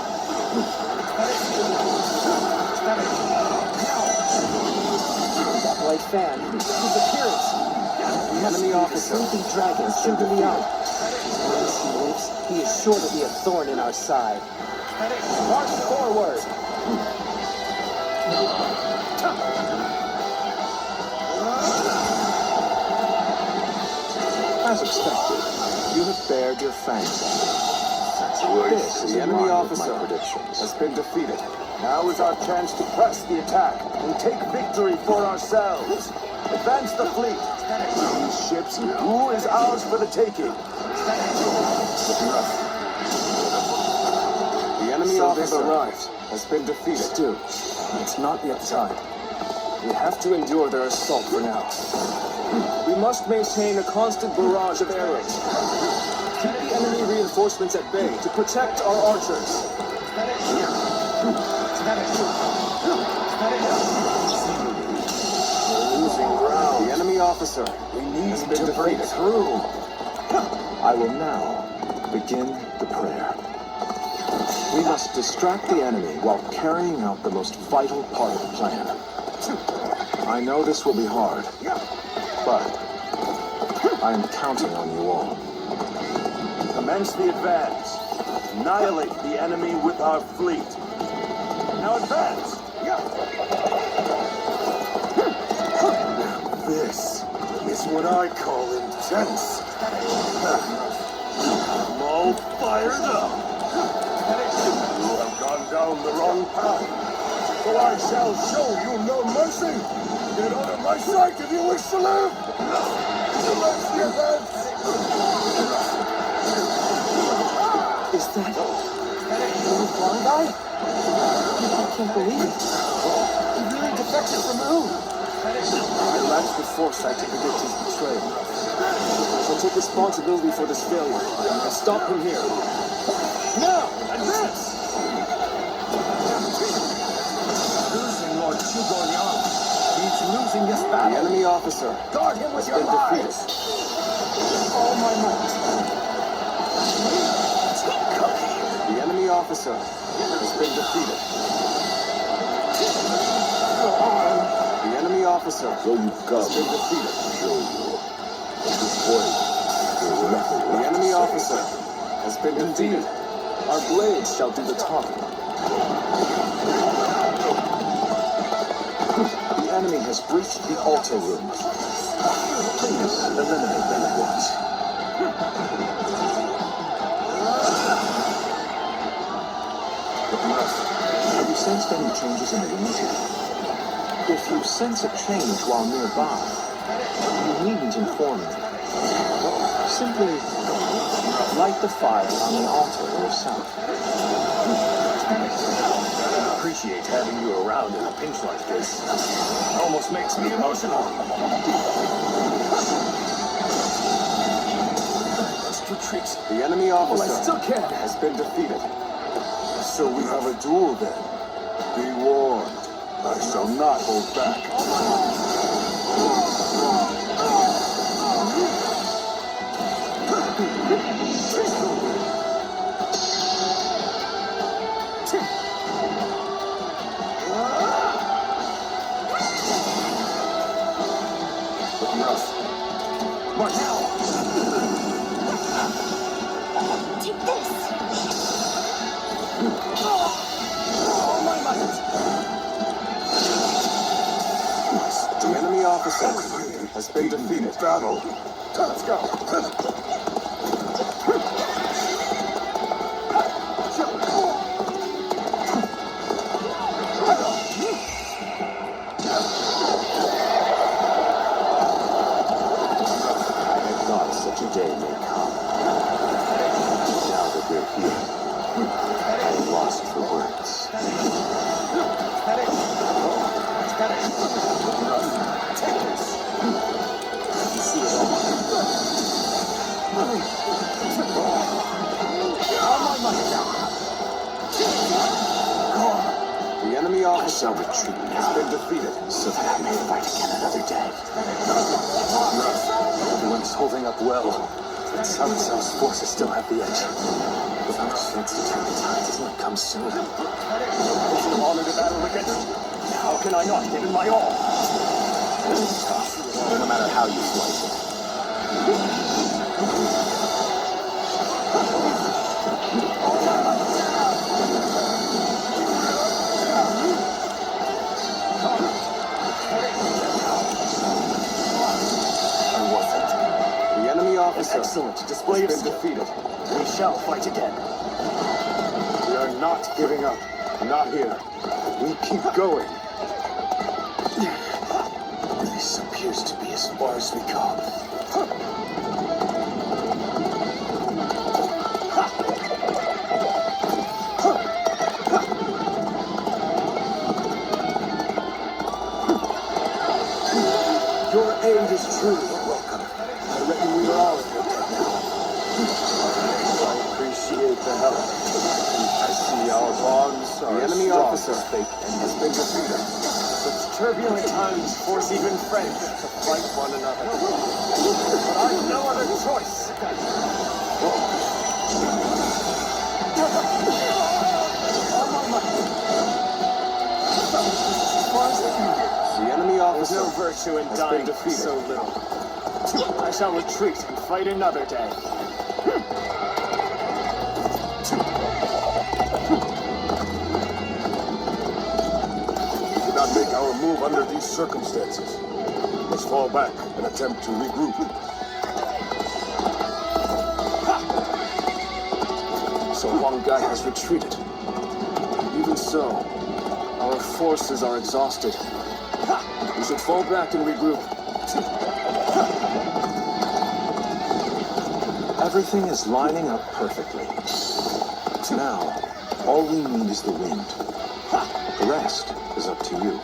That white fan. His appearance. The enemy officer. Sleeping dragon shooting me out. Once he lives, he is sure to be a thorn in our side. March forward. As expected, you have bared your fangs at me. This is the enemy officer has been defeated. Now is our chance to press the attack and take victory for ourselves. Advance the fleet. These ships, who is ours for the taking? The enemy officer arrived, has been defeated. Still, it's not yet time. We have to endure their assault for now. We must maintain a constant barrage of arrows. Keep the enemy reinforcements at bay to protect our archers. Losing ground. The enemy officer We need has been to break defeated. through. I will now begin the prayer. We must distract the enemy while carrying out the most vital part of the plan. I know this will be hard, but I am counting on you all. Commence the advance. Annihilate the enemy with our fleet. Now advance. This is what I call intense. I'm all fired up. You have gone down the wrong path, so I shall show you no mercy. Get out of my sight if you wish to live. Commence the advance. Is that the blonde guy? I can't believe it. He really defected from who? I lacked the foresight to predict his betrayal. I shall take responsibility for this failure and stop him here. Now, advance! Losing Lord Zhuge means losing this The battle. enemy officer Guard him with has your been defeated. lives. All my might. The enemy officer has been defeated. The enemy officer So you come. has been defeated. Show you. This way. There's nothing The left enemy to say. officer has been defeated. Our blades shall do the talking. The enemy has breached the altar rooms. Please eliminate them at once. Have you sensed any changes in the rooms yet? If you sense a change while nearby, you needn't inform me. Simply light the fire on the altar yourself. I appreciate having you around in a pinch like this. It almost makes me emotional. Must retreat. The enemy Well, I officer still can. has been defeated. So we have a duel then. Be warned. I shall not hold back. March now! Take this. All my might! The enemy officer has been defeated. Battle. Let's go! I thought such a day may come. Now that we're here, I am lost for words. The enemy officer retreat has been defeated, so that I may fight again another day. Everyone's holding up well. SunShangxiang's forces still have the edge. Without a chance to turn the tide, doesn't it come soon? If you honor the battle against, how can I not give it my all? No matter how you slice it. officer excellent display of has been skill. defeated. We shall fight again. We are not giving up. Not here. We keep going. This appears to be as far as we come. Your aid is truly welcome. I reckon we are all in your debt now. I appreciate the help. I see our bonds are The enemy strong officer as they can has been defeated. Such turbulent times force even friends to fight one another. But I've no other choice. The enemy There's officer no virtue in has dying been for defeated. so little. I shall retreat and fight another day. We did not make our move under these circumstances. Let's fall back and attempt to regroup. So Huang Gai has retreated. Even so, our forces are exhausted. We should fall back and regroup. Everything is lining up perfectly. Now, all we need is the wind. The rest is up to you.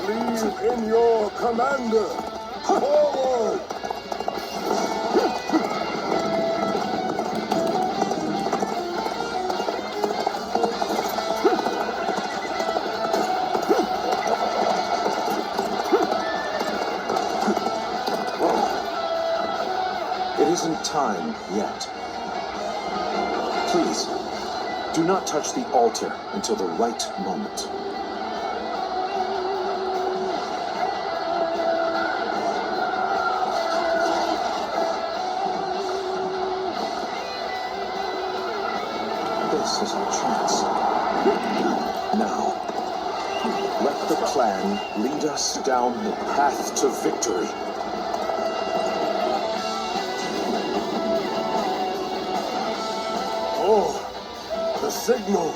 Believe in your commander. Forward! It isn't time yet. Please, do not touch the altar until the right moment. This is our chance. Now, let the plan lead us down the path to victory. Oh, the signal.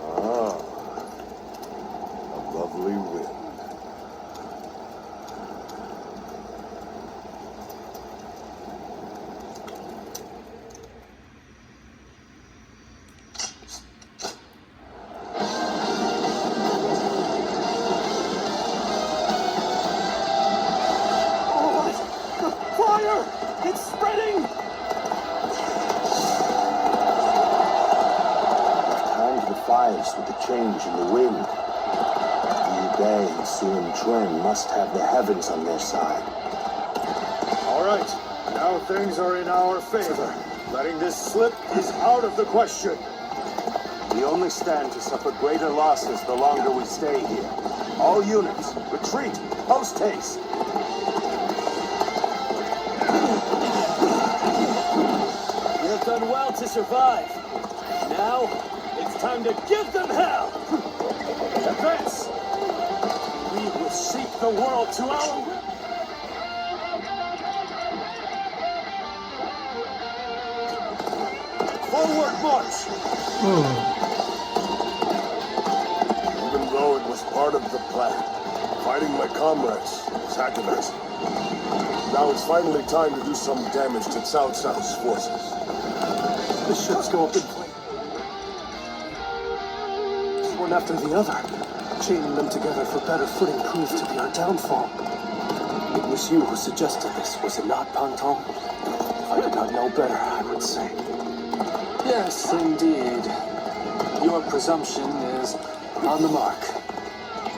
Ah, a lovely wind. Fire! It's spreading! Timed the fires with the change in the wind. Liu Bei and Sun Jian must have the heavens on their side. All right, now things are in our favor. Letting this slip is out of the question. We only stand to suffer greater losses the longer we stay here. All units, retreat, post haste. We have done well to survive. Now, it's time to give them hell! Advance! We will seek the world to our will. Forward march! Even though it was part of the plan, fighting my comrades was aggravating. Now it's finally time to do some damage to Cao Cao's forces. The ships go up in flames. One after the other. Chaining them together for better footing proved to be our downfall. It was you who suggested this, was it not, Pang Tong? If I did not know better, I would say. Yes, indeed. Your presumption is on the mark.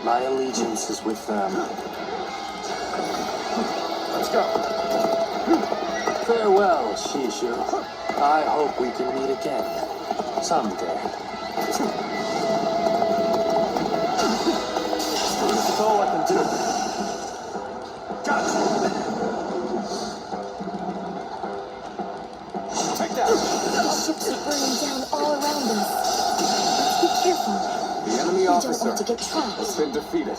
My allegiance is with them. Let's go. Farewell, Shishu. I hope we can meet again. Someday. That's all I can do. don't officer want to get trapped. has been defeated.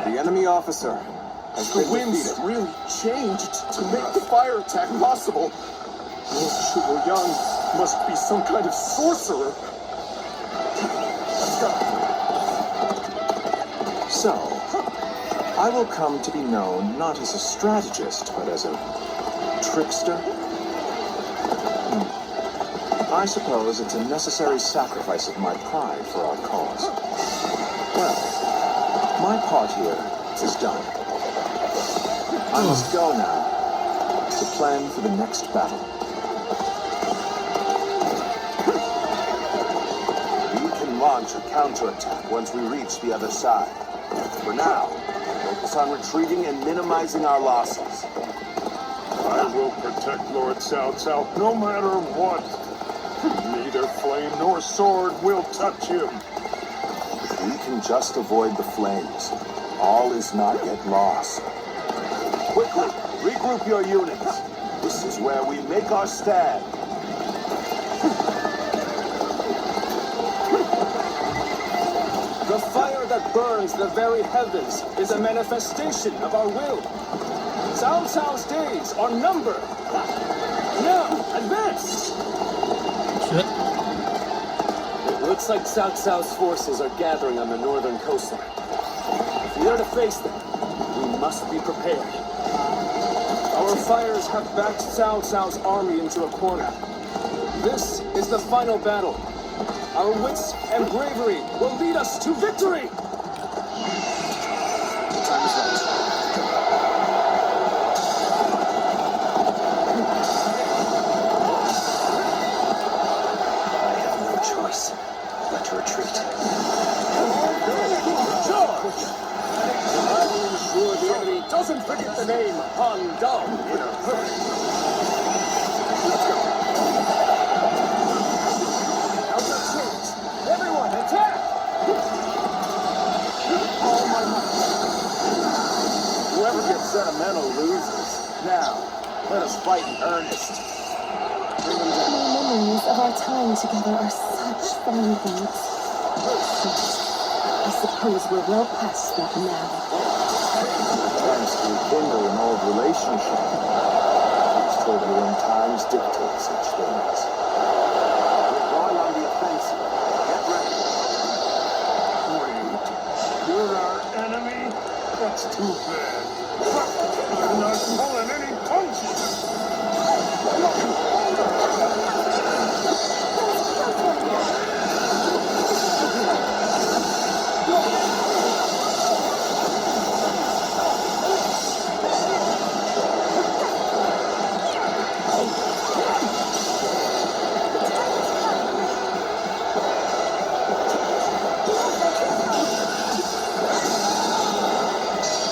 The enemy officer has The been winds defeated. really changed to make the fire attack possible. Lord Yang must be some kind of sorcerer. So, I will come to be known not as a strategist, but as a trickster. I suppose it's a necessary sacrifice of my pride for our cause. Well, my part here is done. I must go now to plan for the next battle. We can launch a counterattack once we reach the other side. For now, focus on retreating and minimizing our losses. I will protect Lord Cao Cao no matter what. Neither flame nor sword will touch him. If we can just avoid the flames, all is not yet lost. Quickly, regroup your units. This is where we make our stand. The fire that burns the very heavens is a manifestation of our will. Cao Cao's days are numbered. Now, advance! Shit. It looks like Cao Cao's forces are gathering on the northern coastline. If we are to face them, we must be prepared. Our fires have backed Cao Cao's army into a corner. This is the final battle. Our wits and bravery will lead us to victory! The time is right. I have no choice but to retreat. Charge! I will ensure the enemy doesn't forget the name Han Dao in a hurry. Let's go. Now's our chance. Everyone, attack! All my might. Whoever gets sentimental loses. Now, let us fight in earnest. My memories of our time together are such fond things. I suppose we're well past that now. Tends to rekindle an old relationship. These turbulent times dictate such things. We're going on the offensive. Get ready. Wait, you're our enemy? That's too bad. I'm not pulling any punches.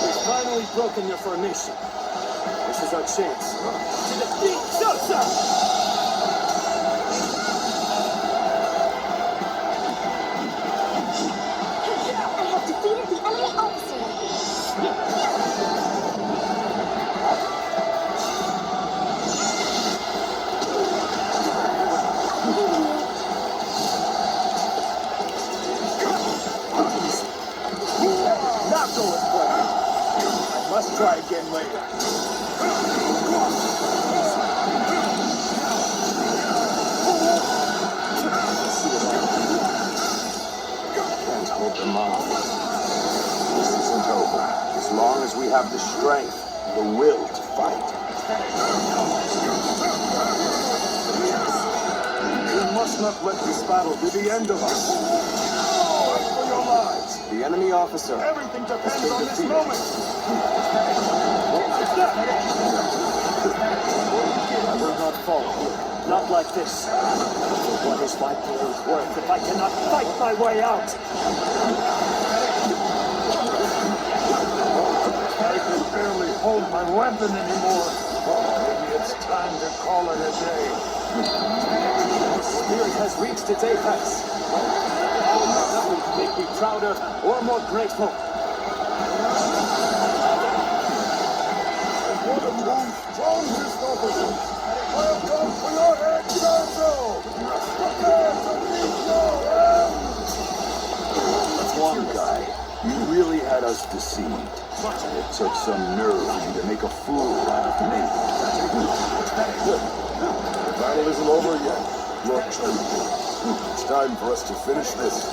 We've finally broken your formation. This is our chance to defeat Cao Cao! I have defeated the enemy officer. Not go as planned. I must try again later. Can't hold them off. This isn't over. As long as we have the strength, the will to fight. We must not let this battle be the end of us. Fight for your lives. The enemy officer. Everything has depends been on this defeated. moment. I will not fall here. Not like this. For what is my blood worth if I cannot fight my way out? I can barely hold my weapon anymore. Maybe it's time to call it a day. The spirit has reached its apex. Nothing can make me prouder or more grateful. What a move From this opposition, I have come for your head, Council! Prepare to meet your end! One guy, you really had us deceived. It took some nerve for you to make a fool out of me. The battle isn't over yet, Lord Chen. It's time for us to finish this.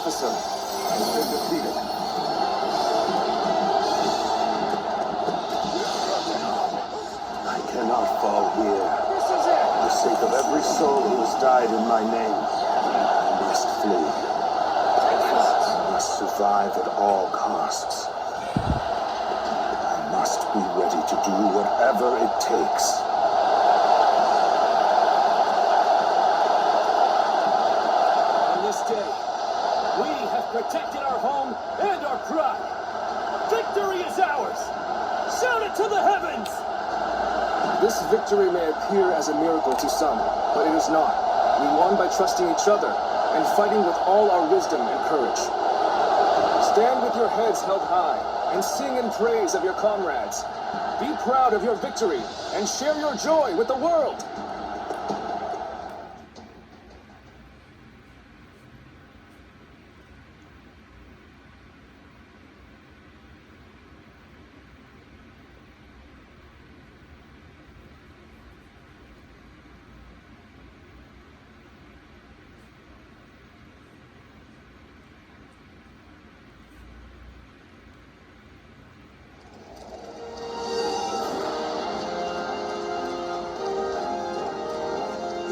officer has been defeated. I cannot fall here. For the sake of every soul who has died in my name, I must flee. I must survive at all costs. I must be ready to do whatever it takes. We have protected our home and our pride. Victory is ours. Shout it to the heavens. This victory may appear as a miracle to some, but it is not. We won by trusting each other and fighting with all our wisdom and courage. Stand with your heads held high and sing in praise of your comrades. Be proud of your victory and share your joy with the world.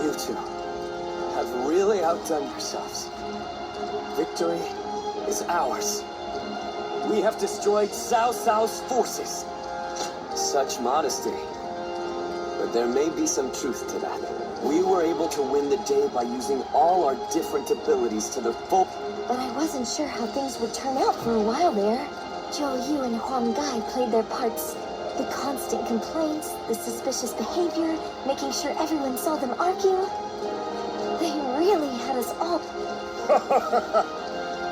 You two have really outdone yourselves. Victory is ours. We have destroyed Cao Cao's forces. Such modesty. But there may be some truth to that. We were able to win the day by using all our different abilities to the full. But I wasn't sure how things would turn out for a while there. Zhou Yu and Huang Gai played their parts. The constant complaints, the suspicious behavior, making sure everyone saw them argue. They really had us all.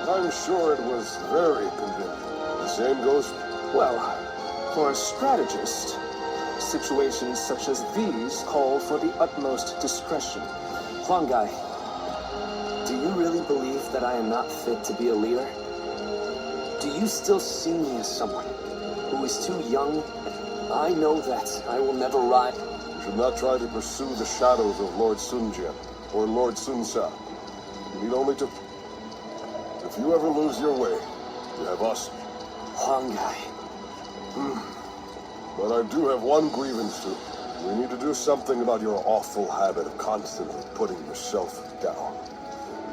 I'm sure it was very convincing. The same goes. Well, for a strategist, Situations such as these call for the utmost discretion. Huangai, do you really believe that I am not fit to be a leader? Do you still see me as someone who is too young? I know that I will never rise. You should not try to pursue the shadows of Lord Sun Jian or Lord Sun Sa. You need only to... If you ever lose your way, you have us. Huangai. But I do have one grievance too. We need to do something about your awful habit of constantly putting yourself down.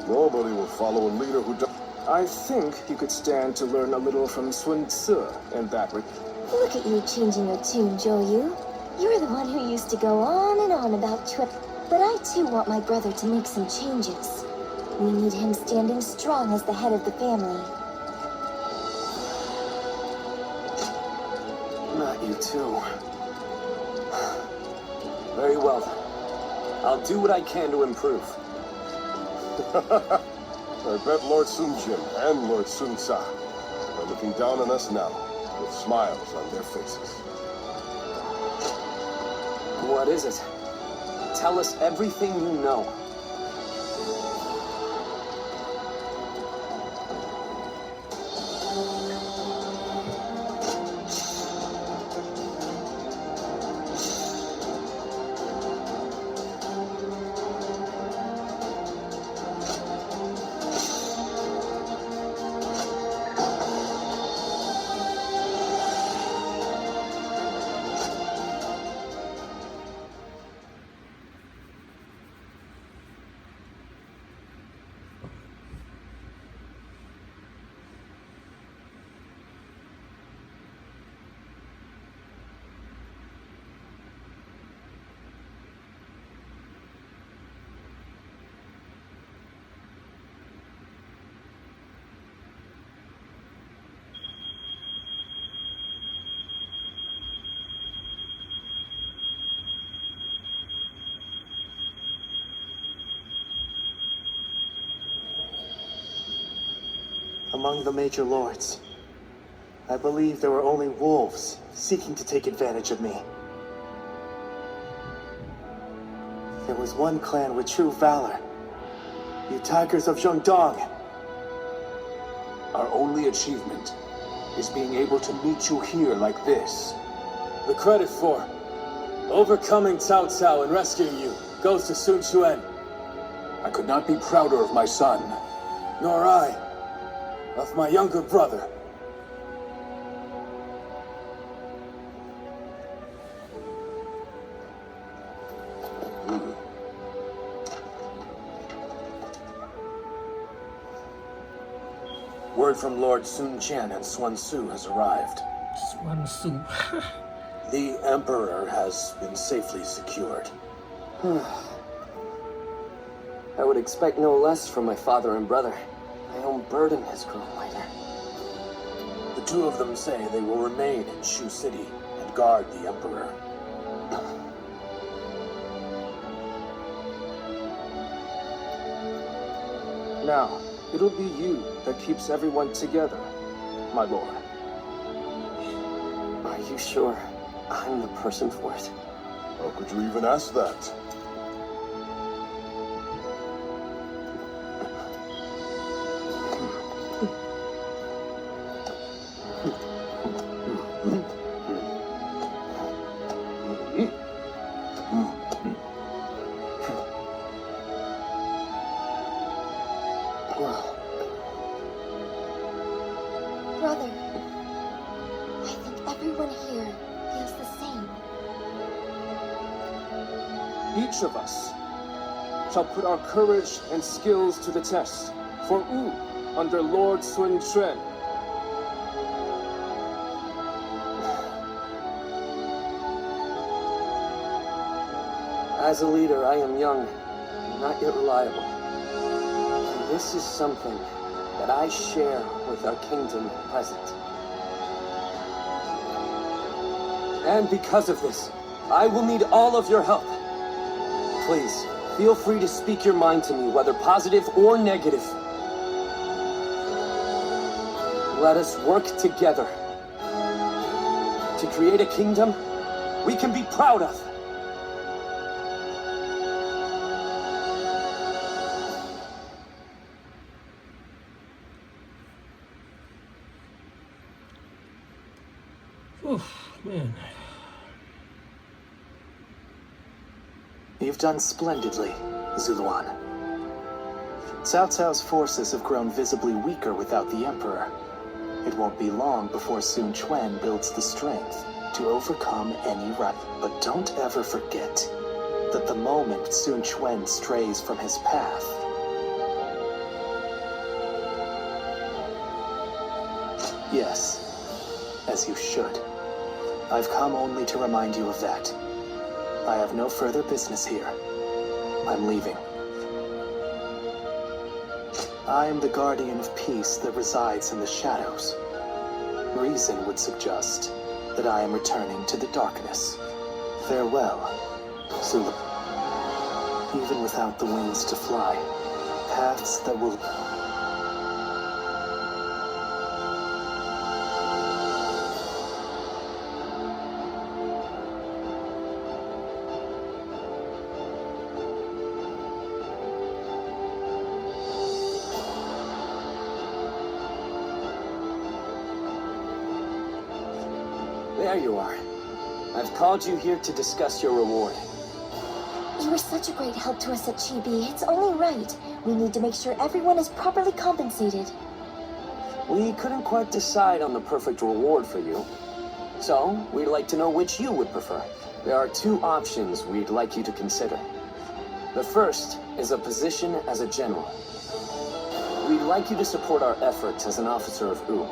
Nobody will follow a leader who does... I think you could stand to learn a little from Sun Tzu in that regard. Look at you changing your tune, Zhou. You're the one who used to go on and on about trip. But I too want my brother to make some changes. We need him standing strong as the head of the family. Not you too. Very well then. I'll do what I can to improve. I bet Lord Sun Jian and Lord Sun Sa are looking down on us now, with smiles on their faces. What is it? Tell us everything you know. Among the major lords, I believe there were only wolves seeking to take advantage of me. There was one clan with true valor. You tigers of Zhengdong. Our only achievement is being able to meet you here like this. The credit for overcoming Cao Cao and rescuing you goes to Sun Quan. I could not be prouder of my son. Nor I, of my younger brother. Word from Lord Sun Jian and Sun Tzu has arrived. Sun Tzu. The Emperor has been safely secured. I would expect no less from my father and brother. My own burden has grown lighter. The two of them say they will remain in Shu City and guard the Emperor. Now, it'll be you that keeps everyone together, my lord. Are you sure I'm the person for it? How could you even ask that? Brother, I think everyone here feels the same. Each of us shall put our courage and skills to the test for Wu under Lord Sun Quan. As a leader, I am young, not yet reliable. And this is something that I share with our kingdom at present. And because of this, I will need all of your help. Please, feel free to speak your mind to me, whether positive or negative. Let us work together to create a kingdom we can be proud of. Oof, man. You've done splendidly, Zuluan. Cao Cao's forces have grown visibly weaker without the Emperor. It won't be long before Sun Jian builds the strength to overcome any rival. But don't ever forget that the moment Sun Jian strays from his path, yes, as you should. I've come only to remind you of that. I have no further business here. I'm leaving. I am the guardian of peace that resides in the shadows. Reason would suggest that I am returning to the darkness. Farewell, Zulu. Even without the wings to fly, paths that will... There you are. I've called you here to discuss your reward. You were such a great help to us at Chibi. It's only right. We need to make sure everyone is properly compensated. We couldn't quite decide on the perfect reward for you. So, we'd like to know which you would prefer. There are two options we'd like you to consider. The first is a position as a general. We'd like you to support our efforts as an officer of U.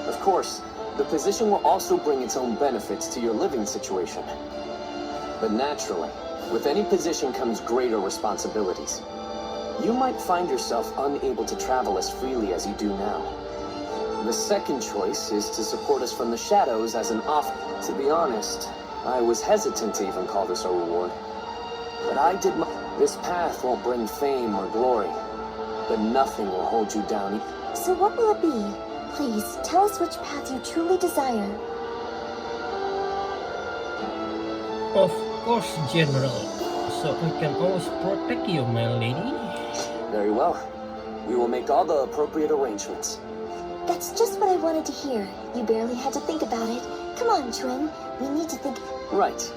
Of course, the position will also bring its own benefits to your living situation. But naturally, with any position comes greater responsibilities. You might find yourself unable to travel as freely as you do now. The second choice is to support us from the shadows as an officer. To be honest, I was hesitant to even call this a reward. But I did my... This path won't bring fame or glory, but nothing will hold you down. So what will it be? Please, tell us which path you truly desire. Of course, General. So I can always protect you, my lady. Very well. We will make all the appropriate arrangements. That's just what I wanted to hear. You barely had to think about it. Come on, Chuen. We need to think... Right.